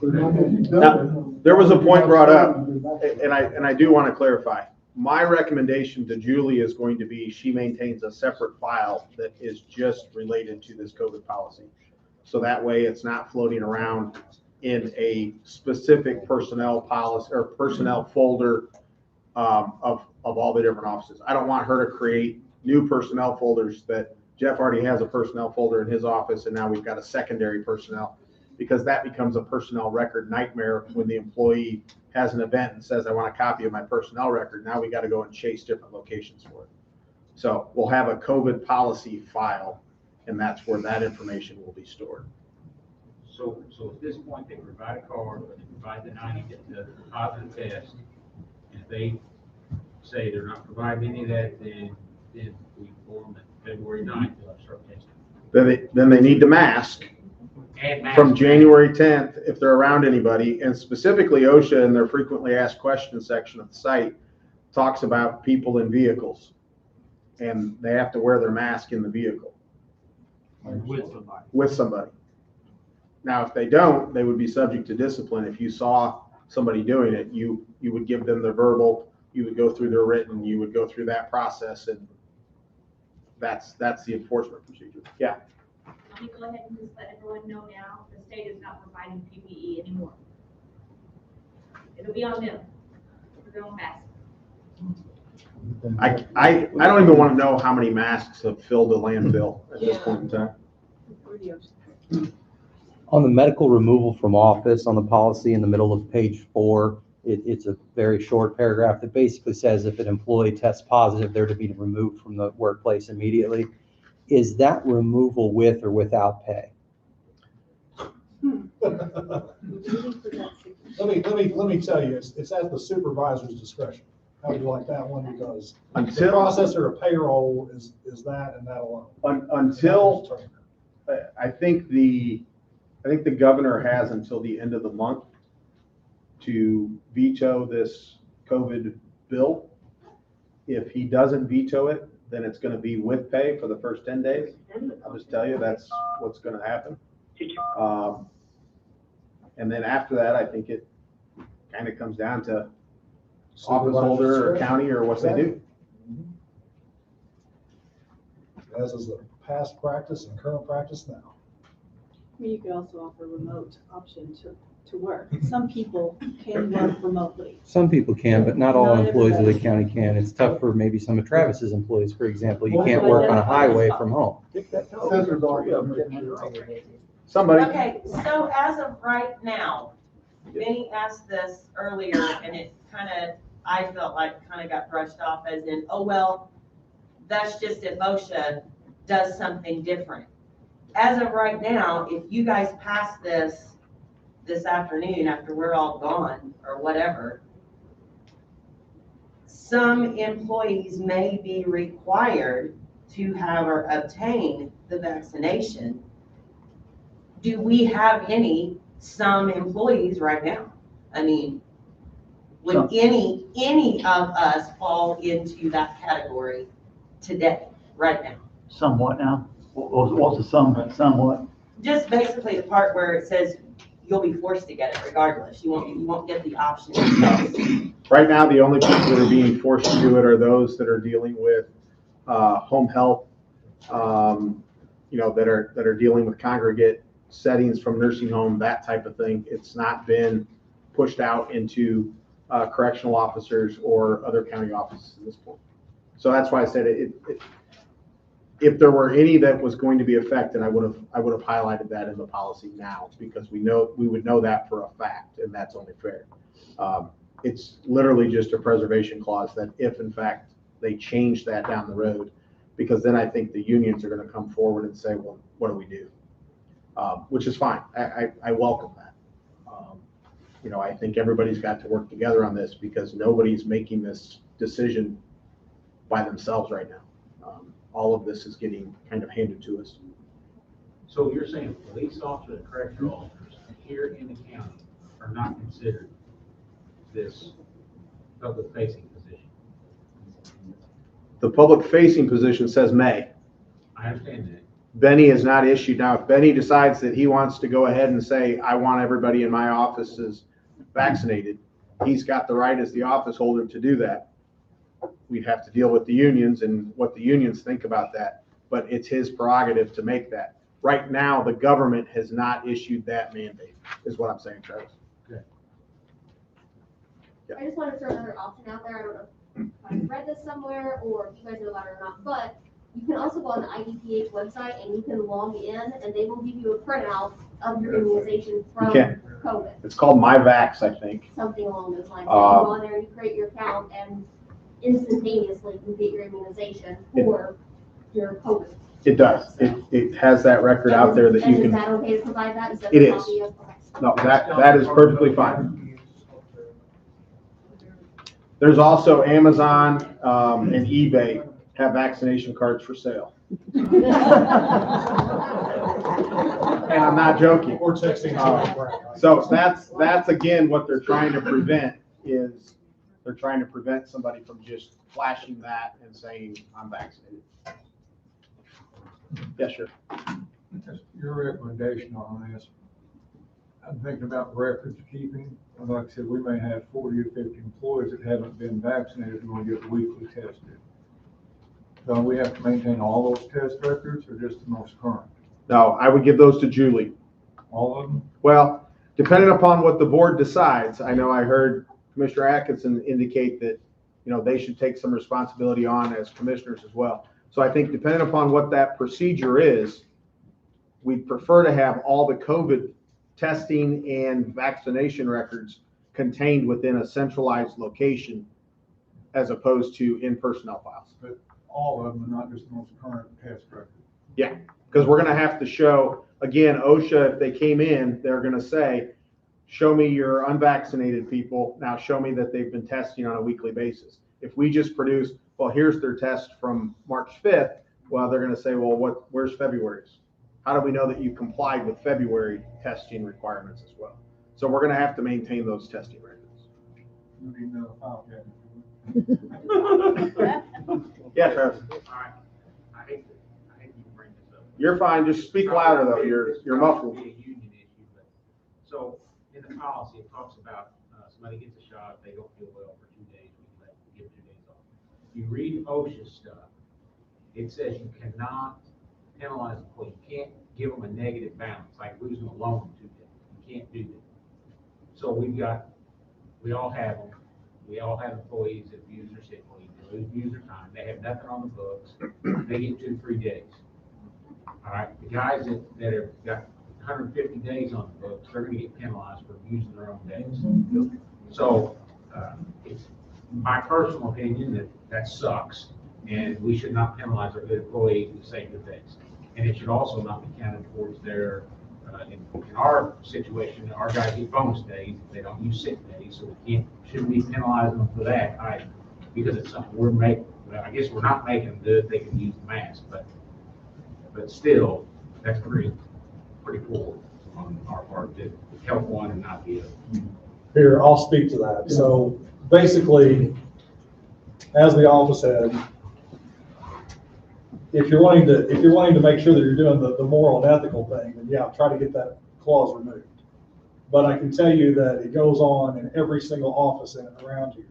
Now, there was a point brought up, and I do want to clarify. My recommendation to Julie is going to be, she maintains a separate file that is just related to this COVID policy. So that way it's not floating around in a specific personnel policy or personnel folder of all the different offices. I don't want her to create new personnel folders that Jeff already has a personnel folder in his office, and now we've got a secondary personnel, because that becomes a personnel record nightmare when the employee has an event and says, I want a copy of my personnel record. Now we got to go and chase different locations for it. So we'll have a COVID policy file, and that's where that information will be stored. So at this point, they provide a card, or they provide the 90 the positive test. If they say they're not providing any of that, then we inform them that February 9th, they'll start testing. Then they need to mask And mask. from January 10th if they're around anybody. And specifically OSHA in their frequently asked questions section of the site talks about people in vehicles. And they have to wear their mask in the vehicle with somebody. Now, if they don't, they would be subject to discipline. If you saw somebody doing it, you would give them their verbal, you would go through their written, you would go through that process, and that's the enforcement procedure. Yeah. Let me go ahead and just let everyone know now, the state is not providing PPE anymore. It'll be on them, for their own mask. I don't even want to know how many masks have filled the landfill at this point in time. On the medical removal from office, on the policy in the middle of page 4, it's a very short paragraph that basically says if an employee tests positive, they're to be removed from the workplace immediately. Is that removal with or without pay? Let me tell you, it's at the supervisor's discretion. How do you like that one? Because the processor of payroll is that and that alone. Until, I think the governor has until the end of the month to veto this COVID bill. If he doesn't veto it, then it's going to be with pay for the first 10 days. I'll just tell you that's what's going to happen. And then after that, I think it kind of comes down to office holder or county or what they do. As is the past practice and current practice now. You could also offer remote option to work. Some people can work remotely. Some people can, but not all Not employees of the everybody. county can. It's tough for maybe some of Travis's employees, for example. You can't work on a highway from home. Somebody. Okay, so as of right now, Benny asked this earlier and it I felt like got brushed off as in, oh, well, that's just if OSHA does something different. As of right now, if you guys pass this afternoon after we're all gone or whatever, some employees may be required to have or obtain the vaccination. Do we have some employees right now? I mean, would any of us fall into that category today, right now? Somewhat now. What's the somewhat? Just basically the part where it says you'll be forced to get it regardless. You won't get the option. Right now, the only people that are being forced to do it are those that are dealing with home health, that are dealing with congregate settings from nursing home, that type of thing. It's not been pushed out into correctional officers or other county offices at this point. So that's why I said if there were any that was going to be affected, I would have highlighted that in the policy now, because we would know that for a fact, and that's only fair. It's literally just a preservation clause that if in fact they change that down the road, because then I think the unions are going to come forward and say, well, what do we do? Which is fine. I welcome that. I think everybody's got to work together on this because nobody's making this decision by themselves right now. All of this is getting kind of handed to us. So you're saying police officers and correctional officers here in the county are not considered this public-facing position? The public-facing position says may. I understand that. Benny is not issued. Now, if Benny decides that he wants to go ahead and say, I want everybody in my offices vaccinated, he's got the right as the office holder to do that. We'd have to deal with the unions and what the unions think about that, but it's his prerogative to make that. Right now, the government has not issued that mandate, is what I'm saying, Travis. I just want to throw another option out there. I don't know if I've read this somewhere or if you guys know about it or not, but you can also go on the IDPH website and you can log in and they will give you a printout of your immunization from COVID. It's called MyVax, I think. Something along those lines. You go on there and you create your account and instantaneously you get your immunization for your COVID. It does. It has that record out there that you And can. is that okay to provide that? It is. No, that is perfectly fine. There's also Amazon and eBay have vaccination cards for sale. And I'm not joking. Or texting. So that's again, what they're trying to prevent is they're trying to prevent somebody from just flashing that and saying, I'm vaccinated. Yes, sure. Your recommendation on this, I'm thinking about records keeping. Like I said, we may have 40 or 50 employees that haven't been vaccinated and will get weekly tested. So we have to maintain all those test records or just the most current? No, I would give those to Julie. All of them? Well, depending upon what the board decides, I know I heard Commissioner Atkinson indicate that, they should take some responsibility on as commissioners as well. So I think depending upon what that procedure is, we'd prefer to have all the COVID testing and vaccination records contained within a centralized location as opposed to in personnel files. But all of them, not just the most current test record. Yeah, because we're going to have to show, again, OSHA, if they came in, they're going to say, show me your unvaccinated people. Now show me that they've been testing on a weekly basis. If we just produce, well, here's their test from March 5th, well, they're going to say, well, where's February's? How do we know that you complied with February testing requirements as well? So we're going to have to maintain those testing records. You need another file cabinet. Yeah, Travis. I hate you bring this up. You're fine. Just speak louder though. You're muffled. It's probably a union issue, but so in the policy, it talks about somebody gets a shot, they don't feel well for 2 days, we can give 2 days off. You read OSHA stuff, it says you cannot penalize an employee. You can't give them a negative balance, like losing a loan in 2 days. You can't do that. So we all have them. We all have employees that abuse their sick leave, they abuse their time, they have nothing on the books, they get 2 to 3 days. All right, the guys that have got 150 days on the books, they're gonna get penalized for abusing their own days. So, it's my personal opinion that sucks, and we should not penalize our good employees who save their days. And it should also not be counted towards their, in our situation, our guys get bonus days if they don't use sick days, so we shouldn't be penalizing them for that either, because it's something I guess we're not making them do it, they can use the mask, but still, that's pretty poor on our part to help one and not the other. Here, I'll speak to that. So basically, as the office head, if you're wanting to make sure that you're doing the moral and ethical thing, then yeah, try to get that clause removed. But I can tell you that it goes on in every single office in and around here,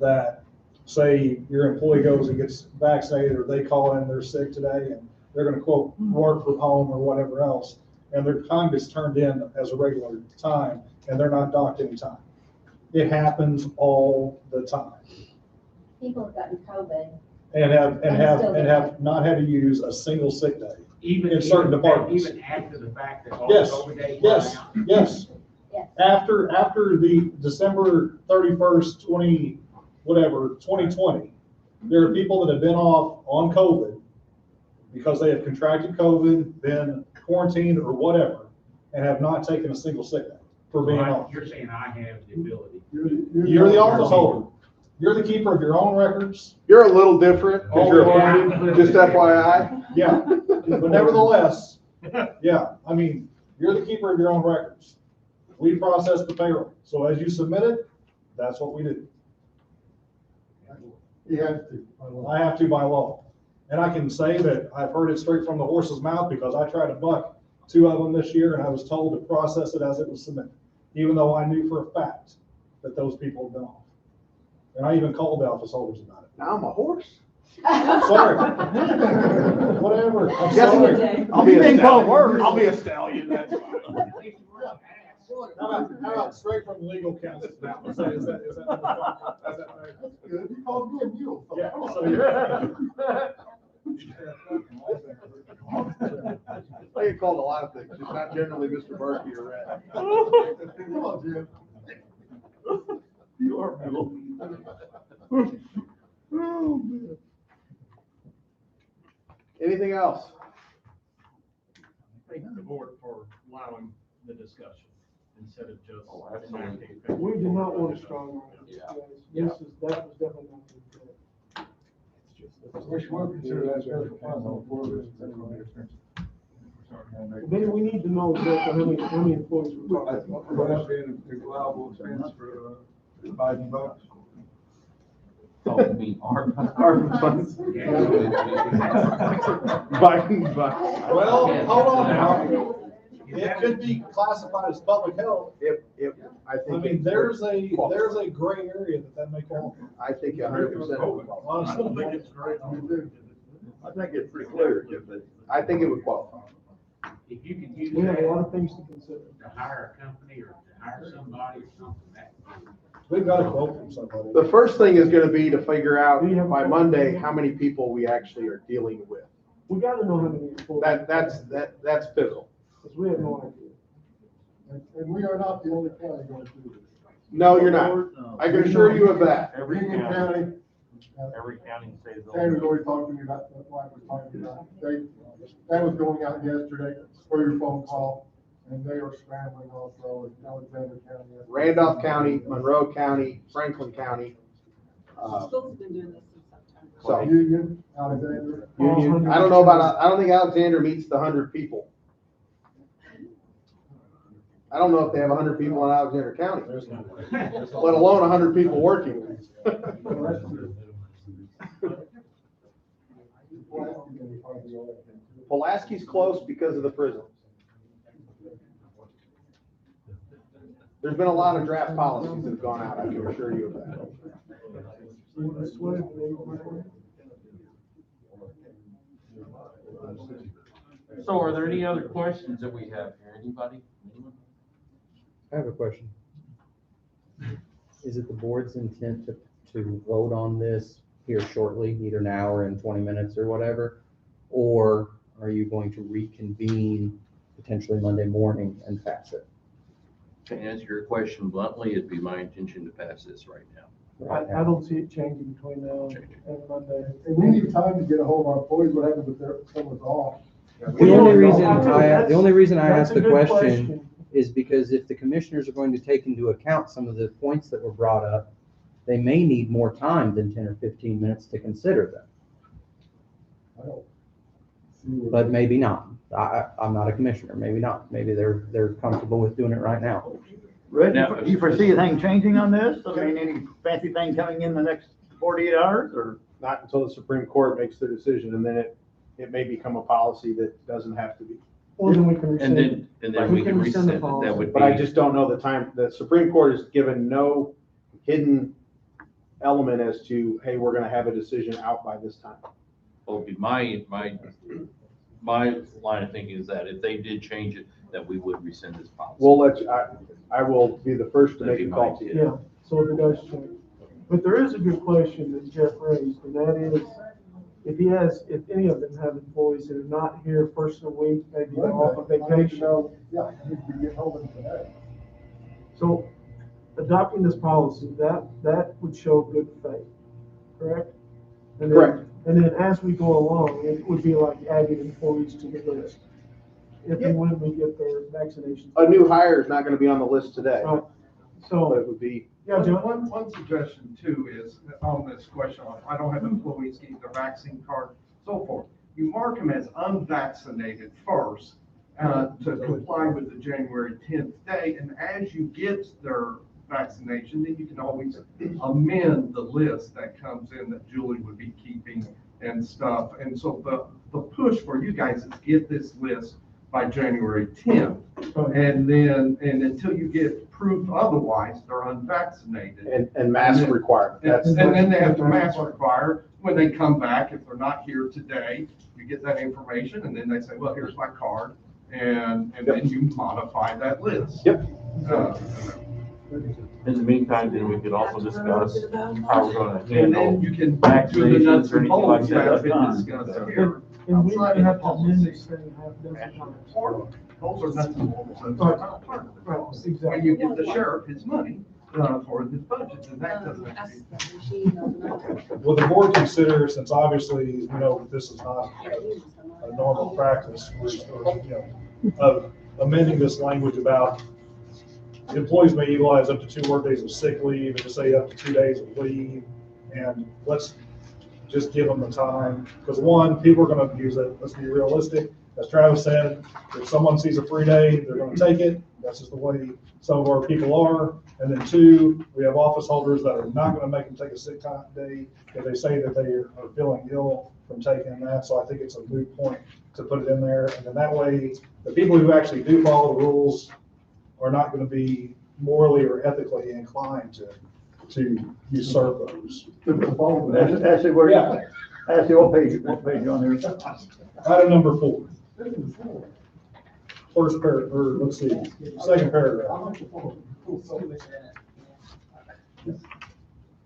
that say your employee goes and gets vaccinated, or they call in they're sick today and they're going to quote work from home or whatever else, and their time is turned in as a regular time and they're not docked any time. It happens all the time. People have gotten COVID. And have not had to use a single sick day in certain departments. Even after the fact that all Yes, COVID days yes, run out? yes. After the December 31st, 2020, there are people that have been off on COVID because they have contracted COVID, been quarantined or whatever, and have not taken a single sick day. for being So off. you're saying I have the ability. You're the office holder. You're the keeper of your own records. You're a little different because you're appointed, just FYI. Yeah, but nevertheless, yeah, I mean, you're the keeper of your own records. We process the payroll. So as you submit it, that's what we do. He has to. I have to by law. And I can say that I've heard it straight from the horse's mouth because I tried to buck 2 of them this year and I was told to process it as it was submitted, even though I knew for a fact that those people had been off. And I even called the office holders about it. Now I'm a horse. I'm sorry. Whatever. I'm Yes, sorry. I'll be a Being called stallion. worse. I'll be a stallion, that's fine. How about straight from legal counsel now? Is that fair? That's good. He called me a mule. so- Yeah, so you're- I get called a lot of things, just not generally Mr. Berkey or Red. Come on, Jim. You are mule. Anything else? Thank the board for allowing the discussion instead of just. Oh, absolutely. We do not want to strong arm this, Yeah. guys. That was definitely not the intent. We should consider that special fund on board. Maybe we need to know exactly how many employees we're talking about. Perhaps being a allowable expense for $5. Oh, you mean our funds. Well, hold on now. It could be classified as public health. I I think. mean, there's a gray area that may qualify. I think 100%. Honestly. I don't think it's great. I think it's pretty clear. I think it would qualify. If you could use We have a lot that of things to consider. to hire a company or to hire somebody or something, that. We've got a quote from somebody. The first thing is gonna be to figure out Do you have a by quote? Monday, how many people we actually are dealing with. We gotta know how many employees. That's fizzle. Because we have no idea. And we are not the only county going through this. No, you're not. I can assure you of that. Union County, every county says. Sandy's already talked to me about what I was talking about. That was going out yesterday for your phone call, and they are scrambling also in Alexander County. Randolph County, Monroe County, Franklin County. School's been doing this since September. So, Union, Alexander. Union, I don't know about, I don't think Alexander meets the 100 people. I don't know if they have 100 people in Alexander County, let alone 100 people working. Pulaski's close because of the prison. There's been a lot of draft policies that have gone out, I can assure you of that. So are there any other questions that we have here? Anybody? Anyone? I have a question. Is it the board's intent to vote on this here shortly, either now or in 20 minutes or whatever? Or are you going to reconvene potentially Monday morning and pass it? To answer your question bluntly, it'd be my intention to pass this right now. I don't see it changing between now and Monday. And we need time to get a hold of our employees, what happens if someone's off? The only reason I That's asked a the good question is because if the commissioners are going to take into account some of the points that were brought up, they may need more time than 10 or 15 minutes to consider them. I don't see what- But maybe not. I'm not a commissioner, maybe not. Maybe they're comfortable with doing it right now. Rick, Now- do you foresee anything changing on this? I mean, any fancy thing coming in the next 48 hours or? Not until the Supreme Court makes their decision, and then it may become a policy that doesn't have to be. Or then we can And rescind. then we can rescind it. policy. That would be. But I just don't know the time. The Supreme Court has given no hidden element as to, hey, we're gonna have a decision out by this time. Okay, my line of thinking is that if they did change it, that we would rescind this policy. We'll let you, I will be the first to make a call to you. Yeah, so if it does change. But there is a good question that Jeff raised, and that is, if any of them have employees that are not here first of the week, maybe they're off on vacation. Yeah, I need to get hold of them today. So adopting this policy, that would show good faith, correct? And then- Correct. And then as we go along, it would be like adding employees to the list. if and when we get their vaccinations. A new hire is not gonna be on the list today, Right. but So, it would be, yeah, John? One suggestion too is, on this question, I don't have employees getting their vaccine card, so forth. You mark them as unvaccinated first, to comply with the January 10th date, and as you get their vaccination, then you can always amend the list that comes in that Julie would be keeping and stuff. And so the push for you guys is get this list by January 10th. And then, and until you get proof otherwise, they're unvaccinated. and mask requirement. And then they have to mask require when they come back. If they're not here today, you get that information and then they say, well, here's my card. And then you modify that list. Yep. In the meantime, then we could also discuss how we're gonna And handle then you can do the vaccinations nuts or and anything like bolts that have that. been discussed here. And we outside might have of to amend policy. this thing half a dozen times. Or those are nuts and bolts. Those are not part of the policy. Exactly. When you give the sheriff his money for his budget, and that doesn't have to be. Will the board consider, since obviously, you know, this is not a normal practice, of amending this language about employees may utilize up to 2 workdays of sick leave, and just say up to 2 days of leave, and let's just give them the time, because one, people are gonna abuse it, let's be realistic. As Travis said, if someone sees a free day, they're gonna take it, that's just the way some of our people are. And then 2, we have office holders that are not gonna make them take a sick time day, if they say that they are feeling ill from taking that, so I think it's a moot point to put it in there, and then that way, the people who actually do follow the rules are not gonna be morally or ethically inclined to usurp those. Actually, where, Yeah. actually, what page on there? Item number 4. First paragraph, or let's see, second paragraph.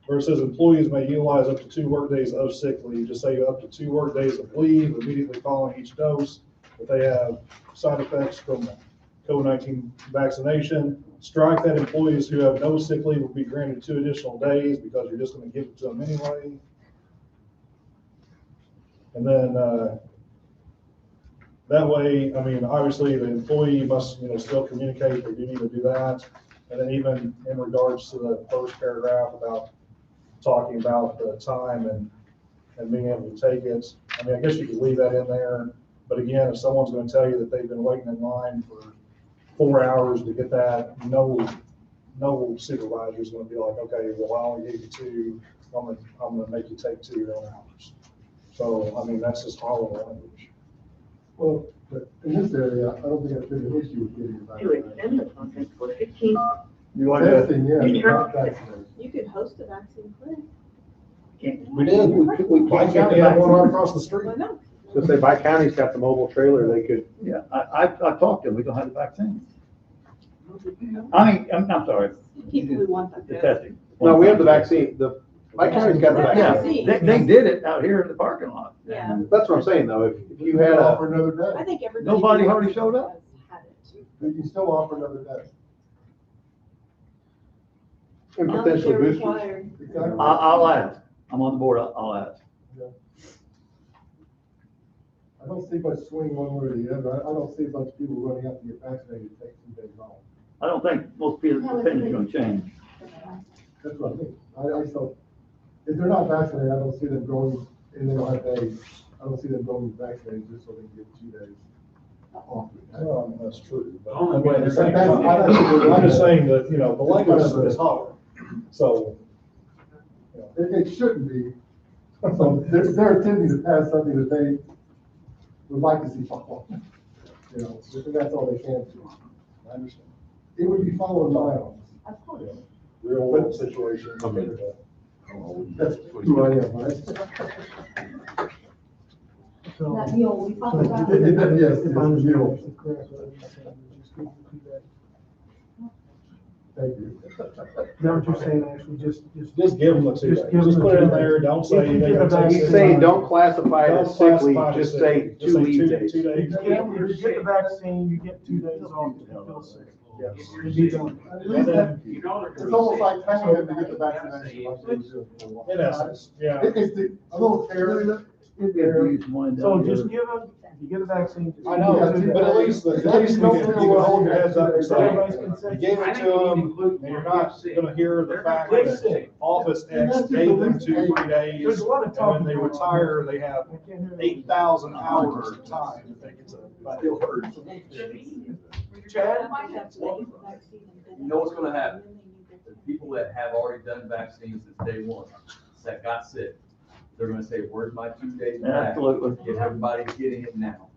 Where it says employees may utilize up to 2 workdays of sick leave, just say up to 2 workdays of leave immediately following each dose. If they have side effects from the COVID-19 vaccination, strike that employees who have no sick leave will be granted 2 additional days because you're just gonna give it to them anyway. And then, that way, I mean, obviously the employee must, still communicate, they do need to do that. And then even in regards to the first paragraph about talking about the time and being able to take it, I mean, I guess you could leave that in there. But again, if someone's gonna tell you that they've been waiting in line for 4 hours to get that, no supervisor's gonna be like, okay, well, I only gave you 2, I'm gonna make you take 2 hours. So, I mean, that's just following the language. Well, but in this area, I don't think I've been an issue with getting the To extend the process for 15. You want to, testing, yeah, You but not vaccinated. You could host a vaccine clinic. We did, Why can't they have one right across the street? Why not? so say, by county's got the mobile trailer, they could, yeah, I talked to them, we don't have the vaccine. I mean, I'm sorry, People who want the that. testing. no, we have the vaccine, my county's got the Yeah, vaccine. they did it out here in the parking lot. Yeah. That's what I'm saying, though, if you had Offer a, another day. I think everybody. Nobody who hardly wants showed it up. has had it. You can still offer another day. and Now that potentially they're boosters. required. Exactly. I'll ask, I'm on the board, I'll ask. I don't see much swing one way or the other. I don't see a bunch of people running out to get vaccinated to take 2 days off. I don't think most people's opinion's gonna change. That's what I think. I just don't, if they're not vaccinated, I don't see them going, and they don't have days, I don't see them going vaccinated just so they can get 2 days off. Well, I mean, that's true. But Only I mean, way at the they're same gonna- time, I'm just saying that, the language is hard. So, It shouldn't be. So they're attempting to pass something that they would like to see follow. And that's all they can do. I understand. It would be following my office. Real world situation. That's who I am, right? So, That mule we talked so about. Yes, if I understand mule. this correct, what you're saying, just keep that. Thank you. Is that what you're saying, actually, Just give them the 2 Just days. give Just them put it the in 2 there, days. don't say If you they're give gonna a take vaccine- He's 6 saying, months. don't classify it Don't as sick leave, classify it as just sick say leave. 2 Just say leave 2 days. 2 days. If you get the vaccine, you get 2 days off to feel sick. And be done. And then, It's almost like paying them to get the vaccination. Like they do. in essence, yeah. It's a little fair, Could be abused one So down just the give them, if you get a vaccine. just I know, give them but at least you can hold your heads up and say, Everybody's consent. you gave it to them, and you're not gonna hear the fact Get that sick. Office X gave them 2-3 days, There's a lot of and talking when they going on. retire, they have I can't hear 8,000 hours of time to think it's a still hurts. Chad? You know what's gonna happen? The people that have already done vaccines since day one, that got sick, they're gonna say, where's my 2 days back? Absolutely. If everybody's getting it now.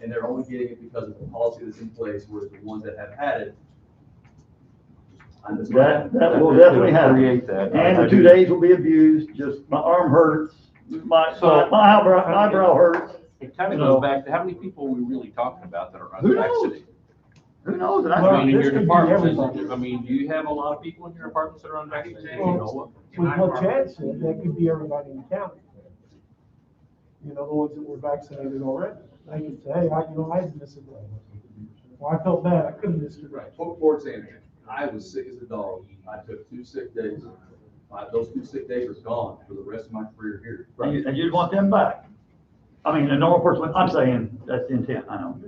And they're only getting it because of the policy that's in place, whereas the ones that have had it. That will definitely happen. Create that. And the 2 days will be abused, just my arm hurts, my eyebrow hurts. It kind of You know. goes back to how many people are we really talking about that are Who knows? unvaccinated? Who knows? And I mean, in This your could be departments, everybody. I mean, do you have a lot of people in your departments that are unvaccinated? You Well, know what? With what Chad said, that could be everybody in the county. You know, the ones that were vaccinated already. They could say, hey, I didn't miss a day. Well, I felt bad, I couldn't miss it. Right, for example, I was sick as a dog. I took 2 sick days. Those 2 sick days are gone for the rest of my career here. And you'd want them back. I mean, a normal person, I'm saying, that's the intent, I know.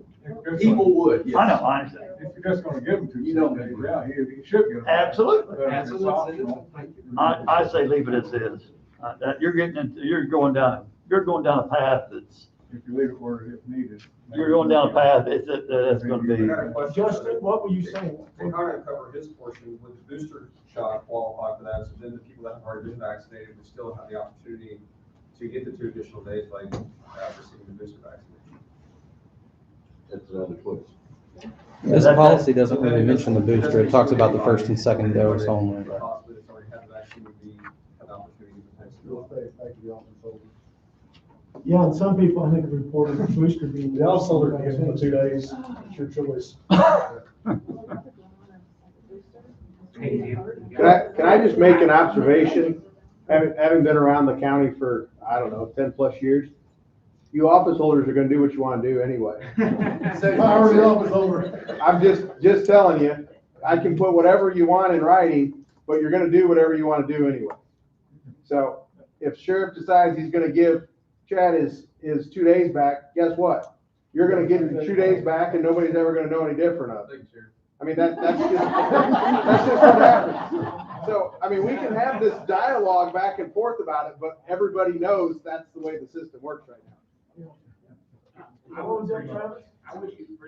People would, yes. I know, I understand. If you're just gonna give them 2 You don't days, need yeah, you should give them. Absolutely. But if it's optional, I say leave it as is. That you're going down a path that's, if you leave it where it is needed. you're going down a path that's gonna be. Justin, what were you saying? To kind of cover his portion, would the booster shot qualify for that? So then the people that have already been vaccinated would still have the opportunity to get the 2 additional days by receiving the booster vaccination. That's another choice. This policy doesn't really mention the booster. It talks about the first and second dose only. Possibly that's already had the vaccine would be an opportunity to potentially. Yeah, and some people, I think, have reported the booster being. The also are giving the 2 days, it's your choice. Can I just make an observation? Having been around the county for, I don't know, 10+ years, you office holders are gonna do what you wanna do anyway. Power of office over. I'm just telling you, I can put whatever you want in writing, but you're gonna do whatever you wanna do anyway. So if sheriff decides he's gonna give Chad his 2 days back, guess what? You're gonna get the 2 days back and nobody's ever gonna know any different of it. I mean, that's just what happens. So, I mean, we can have this dialogue back and forth about it, but everybody knows that's the way the system works right now. What was that, Travis? I would appreciate if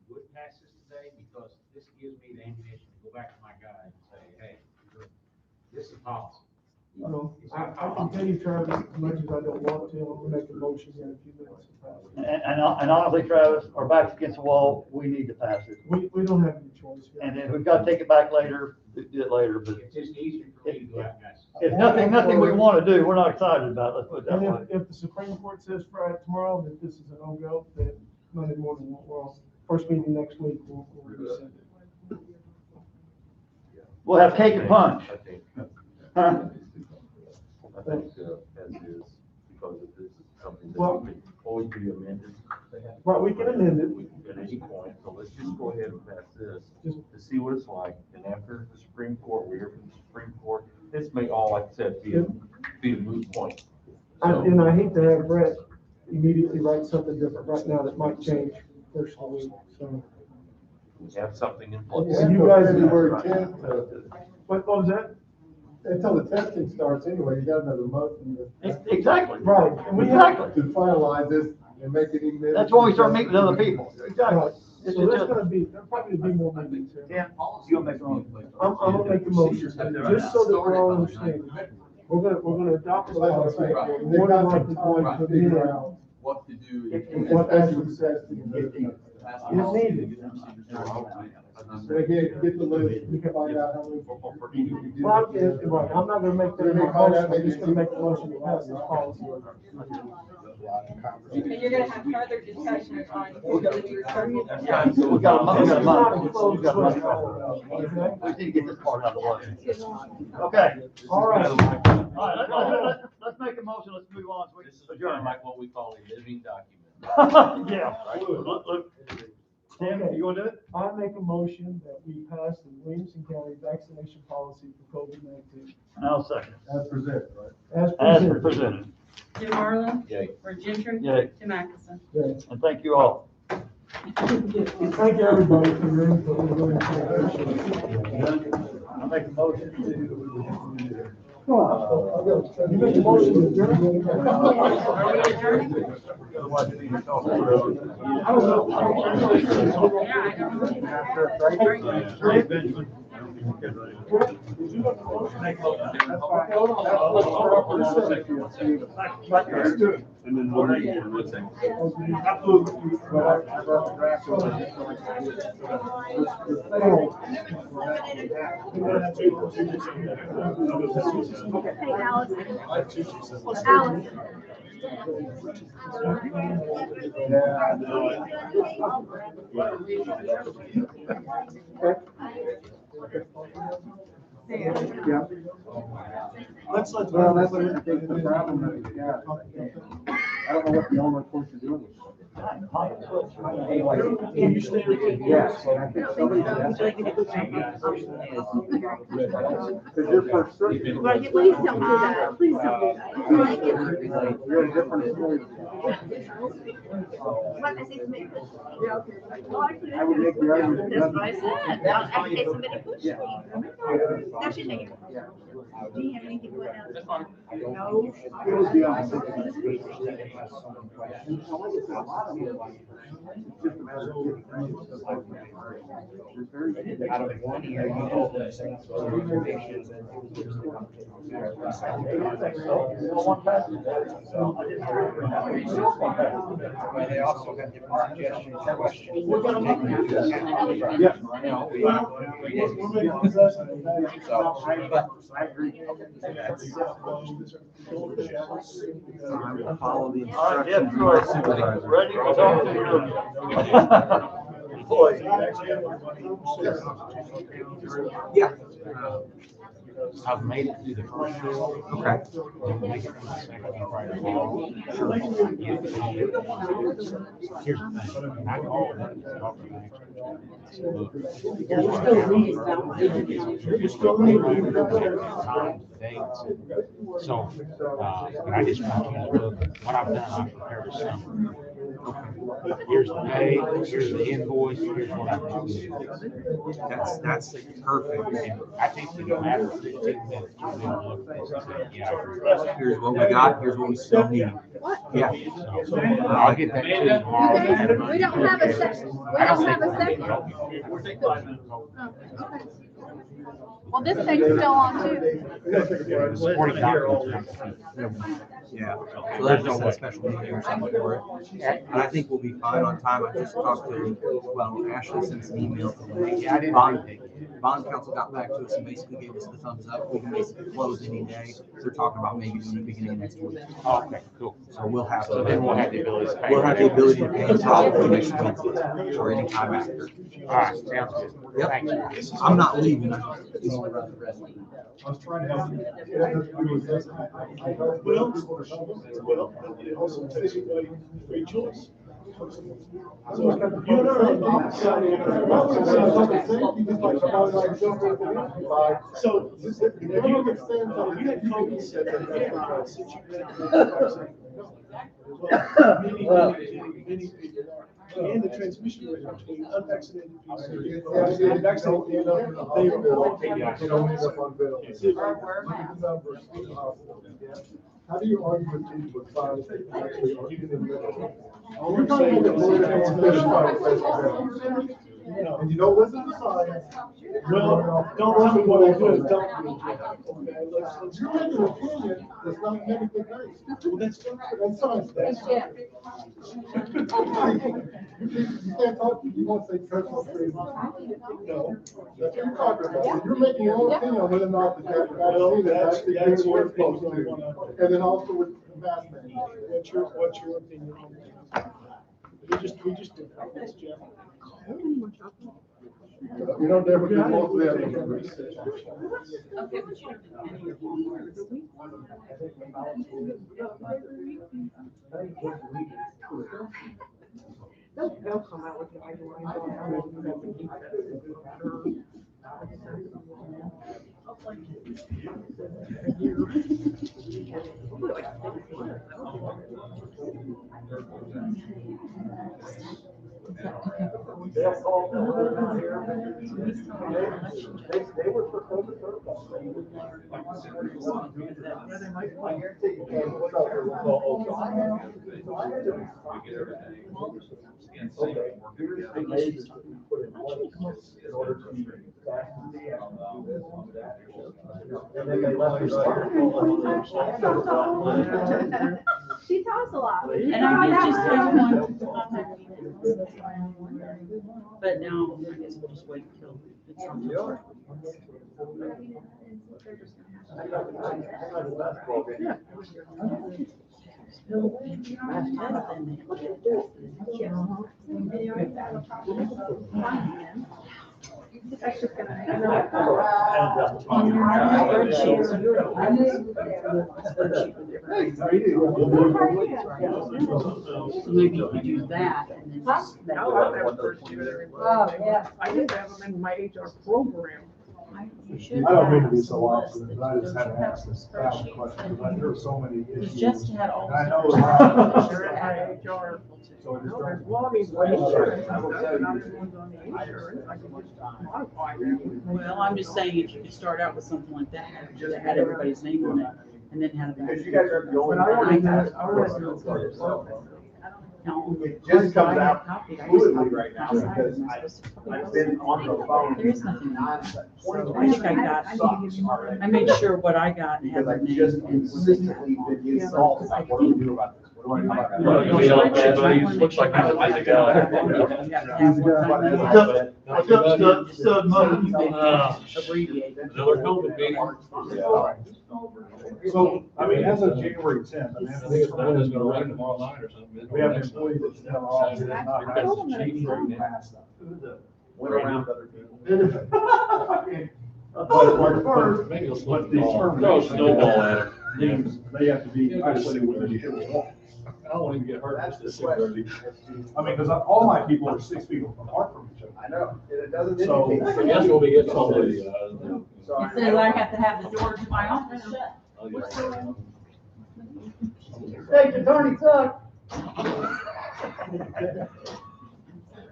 you would pass this today, because this gives me the ammunition to go back to my guy and say, hey, this is policy. I can tell you, Travis, as much as I don't want to, I'm gonna make a motion in a few minutes. And honestly, Travis, our back's against the wall, we need to pass it. We don't have any choice. And if we've got to take it back later, do it later, but It's just easier for me to go out and guys. it's nothing we want to do, we're not excited about it, let's put it that And way. if the Supreme Court says Friday, tomorrow, that this is a no-go, then Monday morning, well, first meeting next week, we'll rescind it. We'll have cake and punch. I think, Huh? as is, because if this is something that Well- can always be amended. Right, we can amend it. We can at any point, so let's just go ahead and pass this, to see what it's like, and after the Supreme Court, we hear from the Supreme Court, this may all, like I said, be a moot point. So- And I hate to have Brett immediately write something different right now that might change first of the week, so. We have something in place. Well, you guys- February 10th, What was that? until the testing starts anyway, you got another month. Exactly. Right, and we Exactly. To finalize this and make it even. That's when we start meeting with other people. Exactly. Right. It's So there's just- gonna be, there'll probably be more meetings here. Yeah, you'll make your own. I'm gonna make a motion, just so that we're all understanding. We're gonna adopt this policy. We're more than likely going to amend What to do. and what actually says to be is needed. So get the list, we can find out how many. Well, right, I'm not gonna make that motion, I'm just gonna make the motion to pass this policy. And you're gonna have further discussion on. We got a month. We need to get this part out of the way. Okay. All right. All right, let's make a motion, let's move on. This is kind of like what we call a living document. Yeah. Look, Tim, you wanna do it? I make a motion that we pass the Williamson County vaccination policy for COVID-19. I'll second. As presented, right? As As presented. presented. Jim Marlowe. Yay. Ron Gentry. Yay. Tim Atkinson. Yeah. And thank you all. Thank you, everybody, for your input. We really appreciate it. I make a motion to. You make a motion to adjourn? And then what are you Hey, Allison. Allison. Yeah. Well, that's what I think the problem that we got. I don't know what the only course you're doing. Yes. And I think somebody has. Because you're for certain. Please don't do that. Please don't do that. You're a different story. I would make the argument. That's what I said. Now, I pay somebody push me. That's your name. Do you have anything going on? No. It would be on. Out of 1 year, you hold organizations and but they also have different suggestions, questions. Yeah. I agree. I will follow the instructions. of my supervisor. Ready to talk to your employee. Yeah. I've made it through the first year. Okay. Make it through the second and Friday. Here's the thing, I called them, talked to them. Look, times, dates. So, and I just want you to look, what I've done, I've prepared a summary. Here's the pay, here's the invoice, here's what I did. That's perfect. And I think in a matter of 15 minutes, you're gonna look at this and say, yeah, I agree. Here's what we got, here's what we still need. Yeah. So, I'll get that to you tomorrow. We don't have a second. We don't have a second. Oh, okay. Well, this thing's still on too. Yeah, so there's no special meeting or something for it. And I think we'll be fine on time. I just talked to, well, Ashley sent an email today. Bond council got back to us and basically gave us the thumbs up. We can basically close any day. They're talking about maybe doing the beginning of next week. Oh, okay, cool. So we'll have. So then we'll have the ability to pay. We'll have the ability to pay probably next Wednesday or any time after. All right, sounds good. Yep. Thank you. I'm not leaving. I was trying to help you. Well, it also takes away great choice. So you know, so if you had COVID said that, since you many people are. And the transmission rate between unvaccinated people and vaccinated people, they How do you argue with people with science that actually are in the middle? You're saying and you don't listen to science. Well, don't tell me what I do, don't do it. Okay, let's. You're making an opinion that's not medically based. Well, that's science based. You can't talk, you want to say personal trees. No. That's what you're talking about. You're making your own opinion on whether or not the Well, vaccine is that's actually doing what your it's supposed opinion. to. And then also with mask mandates. What's your opinion on that? We just did this, Jeff. You know, never do most of that. Okay, but you They'll come out with guidelines on how to do that. They were for COVID protocol. And then they left her start. She talks a lot. And I did just have one contact email. But now, I guess we'll just wait until it's on the board. That's just gonna, Maybe you do that and then just. Oh, yeah. I did have them in my HR program. I don't mean to be so obstinate, but I just had to ask this valid question, because there are so many issues. Just had all. And I know. They're in my HR. So I just don't. Well, I mean, what insurance? I will tell you. Not everyone's on the insurance. I can just modify them. Well, I'm just saying, if you could start out with something like that, that had everybody's name on it, and then have. Because you guys are the only. But I already one had, that I already has had. for yourself. No. It just comes out fluidly right now because I've been on the phone. There is nothing. nonstop. So I think I got, Sucks already. I made sure what I got and had Because their I've just name. consistently been insulted. Like, what do we do about this? What do I do about Well, this? you know, everybody looks like he's a nice guy. Abbreviated. Another COVID meeting. So, I mean, as of January 10th, I mean, I think it's gonna rain tomorrow night or something. we have an employee that's in our office that's not passed. Went around other people. Maybe it'll slip But the these ball. terminations. Throw a snowball at it. Means they have to be isolated when they hit the wall. I don't want him to get hurt. That's That's the question. I mean, because all my people are 6 feet apart from each other. I know, and it doesn't So- indicate. I guess we'll be getting somebody, So It says I have to have the door to my office shut. Thank you, Tony Tuck.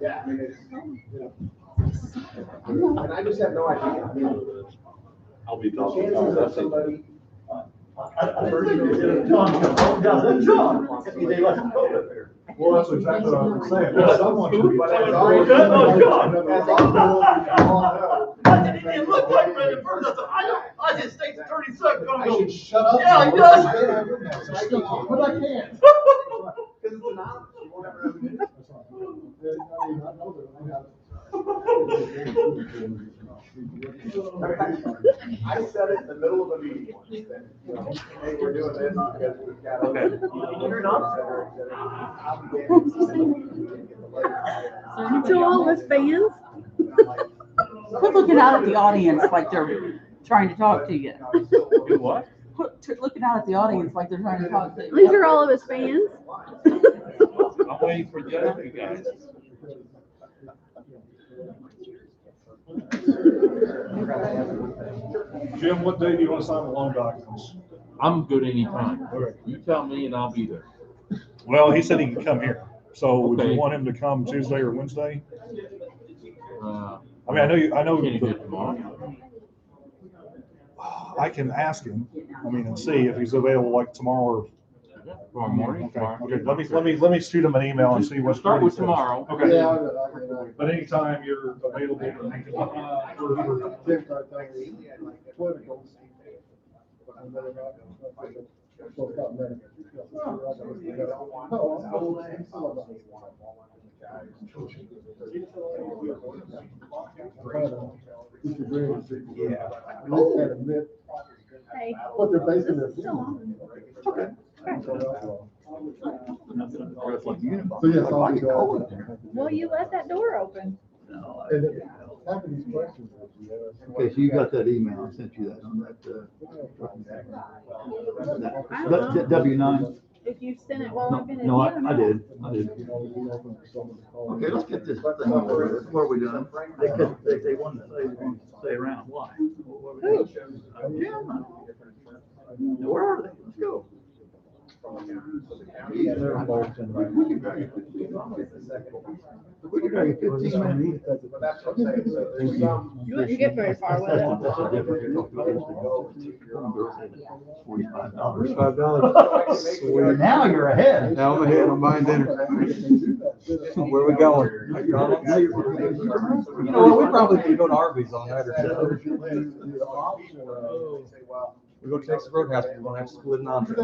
Yeah, I mean, it's, and I just have no idea. I mean, I'll be the talking. chances of somebody. Well, that's exactly what I was saying. Well, someone should be. But as always- It looked like Brandon first, I just state attorney suck, I should shut up. Yeah, he does. But I can't. Because it's anonymous, you won't ever know who it is. I mean, I know that I got. I said it in the middle of a meeting once, that, you know, hey, we're doing this because we've got. Okay. To all his fans? Quit looking out at the audience like they're trying to talk to you. Do what? Quit looking out at the audience like they're trying to talk to you. These are all of his fans? I'm waiting for the other guys. Jim, what day do you want to sign the loan documents? I'm good anytime. You tell me and I'll be there. Well, he said he can come here. So would you Okay. want him to come Tuesday or Wednesday? Uh, I mean, I know. Can you do it tomorrow? I can ask him, I mean, and see if he's available like tomorrow or. Tomorrow morning? Okay, Tomorrow. okay, let me shoot him an email and see what's. Start with tomorrow. Okay. Yeah, But anytime you're available. Hey. But they're basing their. Okay. So yes, I'll be going. Well, you let that door open. And after these questions. Okay, so you got that email, I sent you that on that, W-9. Did you send it while I've been in? No, here? I did. Okay, let's get this thing over with. What are we doing? They want to stay around. Why? Who? Yeah. Where are they? Let's go. We could drag it 15 minutes. You wouldn't get very far with it. That's a different. $45. Now you're ahead. Now I'm ahead, I'm buying dinner. Where are we going? McDonald's? You know what, we probably could go to Arby's on that or something. We go to Texas Roadhouse, we're gonna have to split an entree.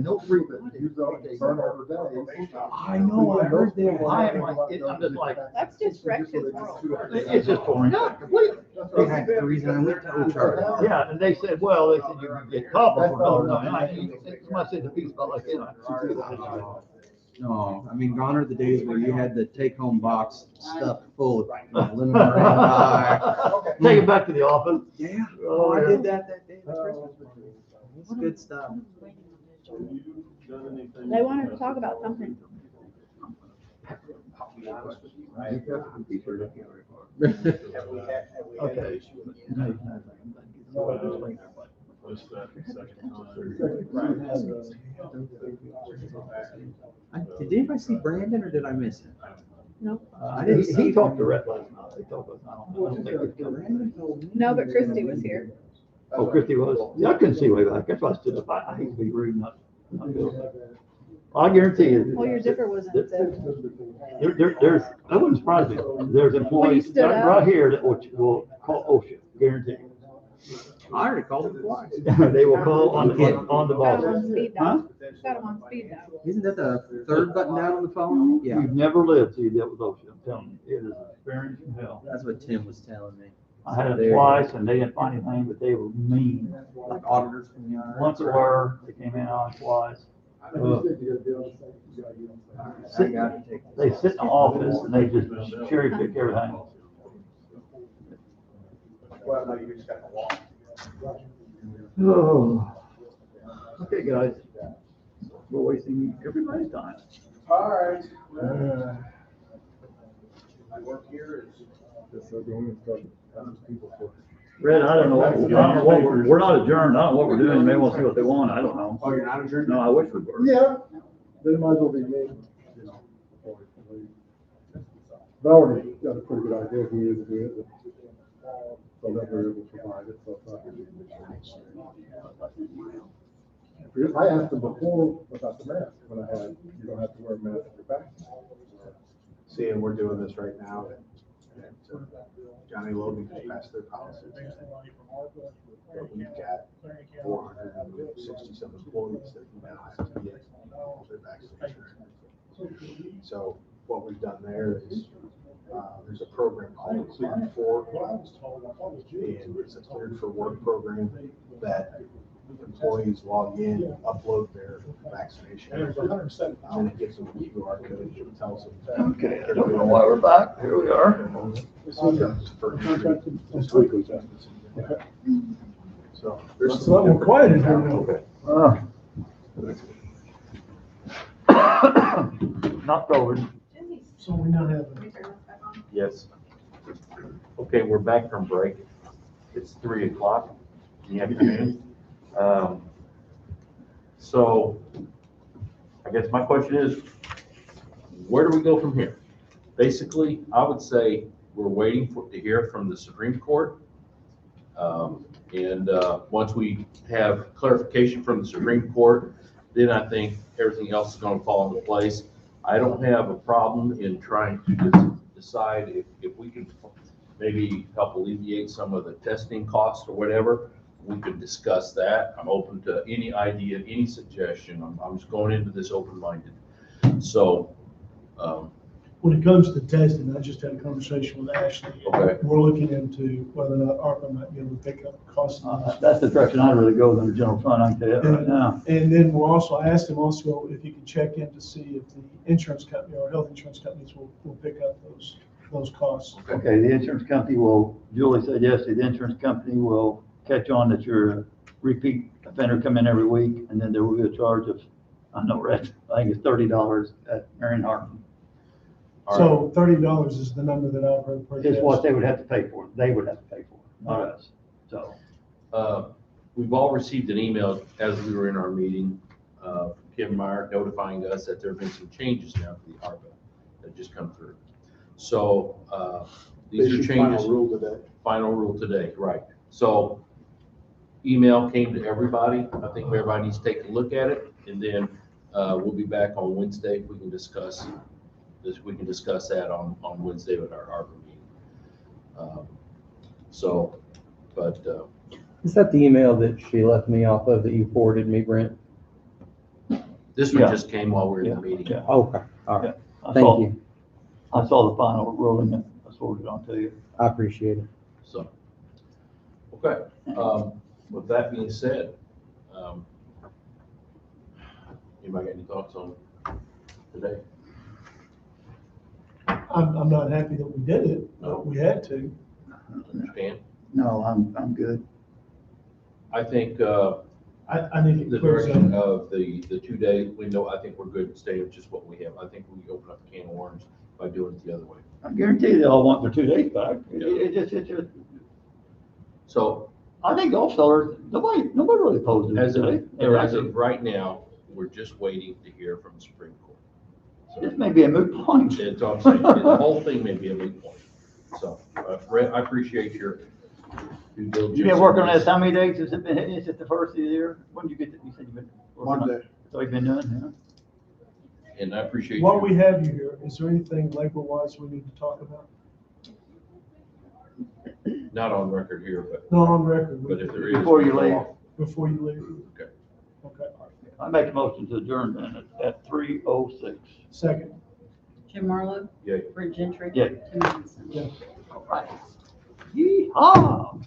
No free. I know, I heard that. I'm just like. That's just wrecked his world. It's just boring. The reason I went to Ocho. Yeah, and they said, well, they said you can get coffee for $1.99. Somebody said the piece about like that. No, I mean, gone are the days where you had the take-home box stuffed full of lemon meringue pie. Take it back to the office. Yeah, oh, I did that day. It's good stuff. They wanted to talk about something. Okay. Did anybody see Brandon or did I miss him? No. I didn't see. He talked to Rhett last night. They talked about, I don't think. No, but Christy was here. Oh, Christy was? Yeah, I couldn't see way back. That's why I stood up. I hate to be rude, not I guarantee you. Well, your zipper wasn't zipped. There's, that wouldn't surprise me. There's employees stood up? right here that will call OSHA, guarantee. I already called him twice. They will call on the Got him on ball. speed Huh? dial. Got him on speed dial. Isn't that the third button down on the phone? Yeah, You've never lived till you dealt with OSHA, I'm telling you. It is an experience from hell. that's what Tim was telling me. I had it twice and they didn't find anything, but they were mean. Like auditors from the IRS. Once a were, they came in on twice. They sit in the office and they just cherry pick everything. Oh. Okay, guys. We're wasting everybody's time. All right. I work here is. Red, I don't know what we're not adjourned. I don't know what we're doing. You may want to see what they want. I don't know. Oh, you're not adjourned? No, I wish we were. Yeah, then it might as well be me. But I already got a pretty good idea who is doing it. So that we're able to provide it, so it's not really an issue. Because I asked them before about the mask, when I had, you don't have to wear a mask at your back. See, and we're doing this right now. Johnny Logan just passed their policies. But we've got 460 some employees that now have to get their vaccination. So what we've done there is, there's a program called Cleared For, and it's a Cleared For Work program that employees log in, upload their vaccination, and it gives them a QR code that tells them. Okay, I don't know why we're back. Here we are. So There's a lot more quiet in here now. Not COVID. So we now have. Yes. Okay, we're back from break. It's 3:00 in the afternoon. So I guess my question is, where do we go from here? Basically, I would say we're waiting to hear from the Supreme Court. Once we have clarification from the Supreme Court, then I think everything else is going to fall into place. I don't have a problem in trying to decide if we can maybe help alleviate some of the testing costs or whatever. We could discuss that. I'm open to any idea, any suggestion. I'm just going into this open-minded. So, When it comes to testing, I just had a conversation with Ashley. Okay. We're looking into whether or not ARPA might be able to pick up costs. That's the direction I'd really go than the general fund, I can tell you that right now. And then we're also, I asked him also if he could check in to see if the insurance company or health insurance companies will pick up those costs. Okay, the insurance company will, Julie said yesterday, the insurance company will catch on that you're a repeat offender, come in every week, and then there will be a charge of I know, Red, I think it's $30 at Marion Harbor. So $30 is the number that I've heard per Is test. what they would have to pay for. They would have to pay for it, not us. So, We've all received an email as we were in our meeting, from Kim Meyer notifying us that there have been some changes now to the ARPA that just come through. So, these are changes. Final rule today. Final rule today, right. So, email came to everybody. I think everybody needs to take a look at it, and then, we'll be back on Wednesday. We can discuss this. We can discuss that on Wednesday with our ARPA meeting. Is that the email that she left me off of that you forwarded me, Brent? This one Yeah. just came while we were in the meeting. Yeah. Okay, all right. I Thank saw- you. I saw the final ruling and I forwarded it on to you. I appreciate it. So, okay, with that being said, anybody got any thoughts on today? I'm not happy that we did it, but we had to. Understand? No, I'm good. I think, I think it the clears up. direction of the 2-day window, I think we're good staying with just what we have. I think we open up a can of worms by doing it the other way. I guarantee they all want their 2 days back. It just, So, I think also, nobody really opposes as of, it. as of right now, we're just waiting to hear from the Supreme Court. This may be a moot point. It's all I'm saying, the whole thing may be a moot point. So, Brett, I appreciate your due diligence. You've been working on this, how many days has it been, is it the first of the year? When did you get, you said you've been working on it? Monday. So you've been doing, yeah? And I appreciate While you. we have you here, is there anything labor-wise we need to talk about? Not on record here, but, Not on record. but if there is. Before you leave. Before you leave? Okay. Okay. I make a motion to adjourn then at 3:06. Second. Jim Marlowe. Yay. Brent Gentry. Yay. Tim Robinson. Yes. All right. Yee-haw!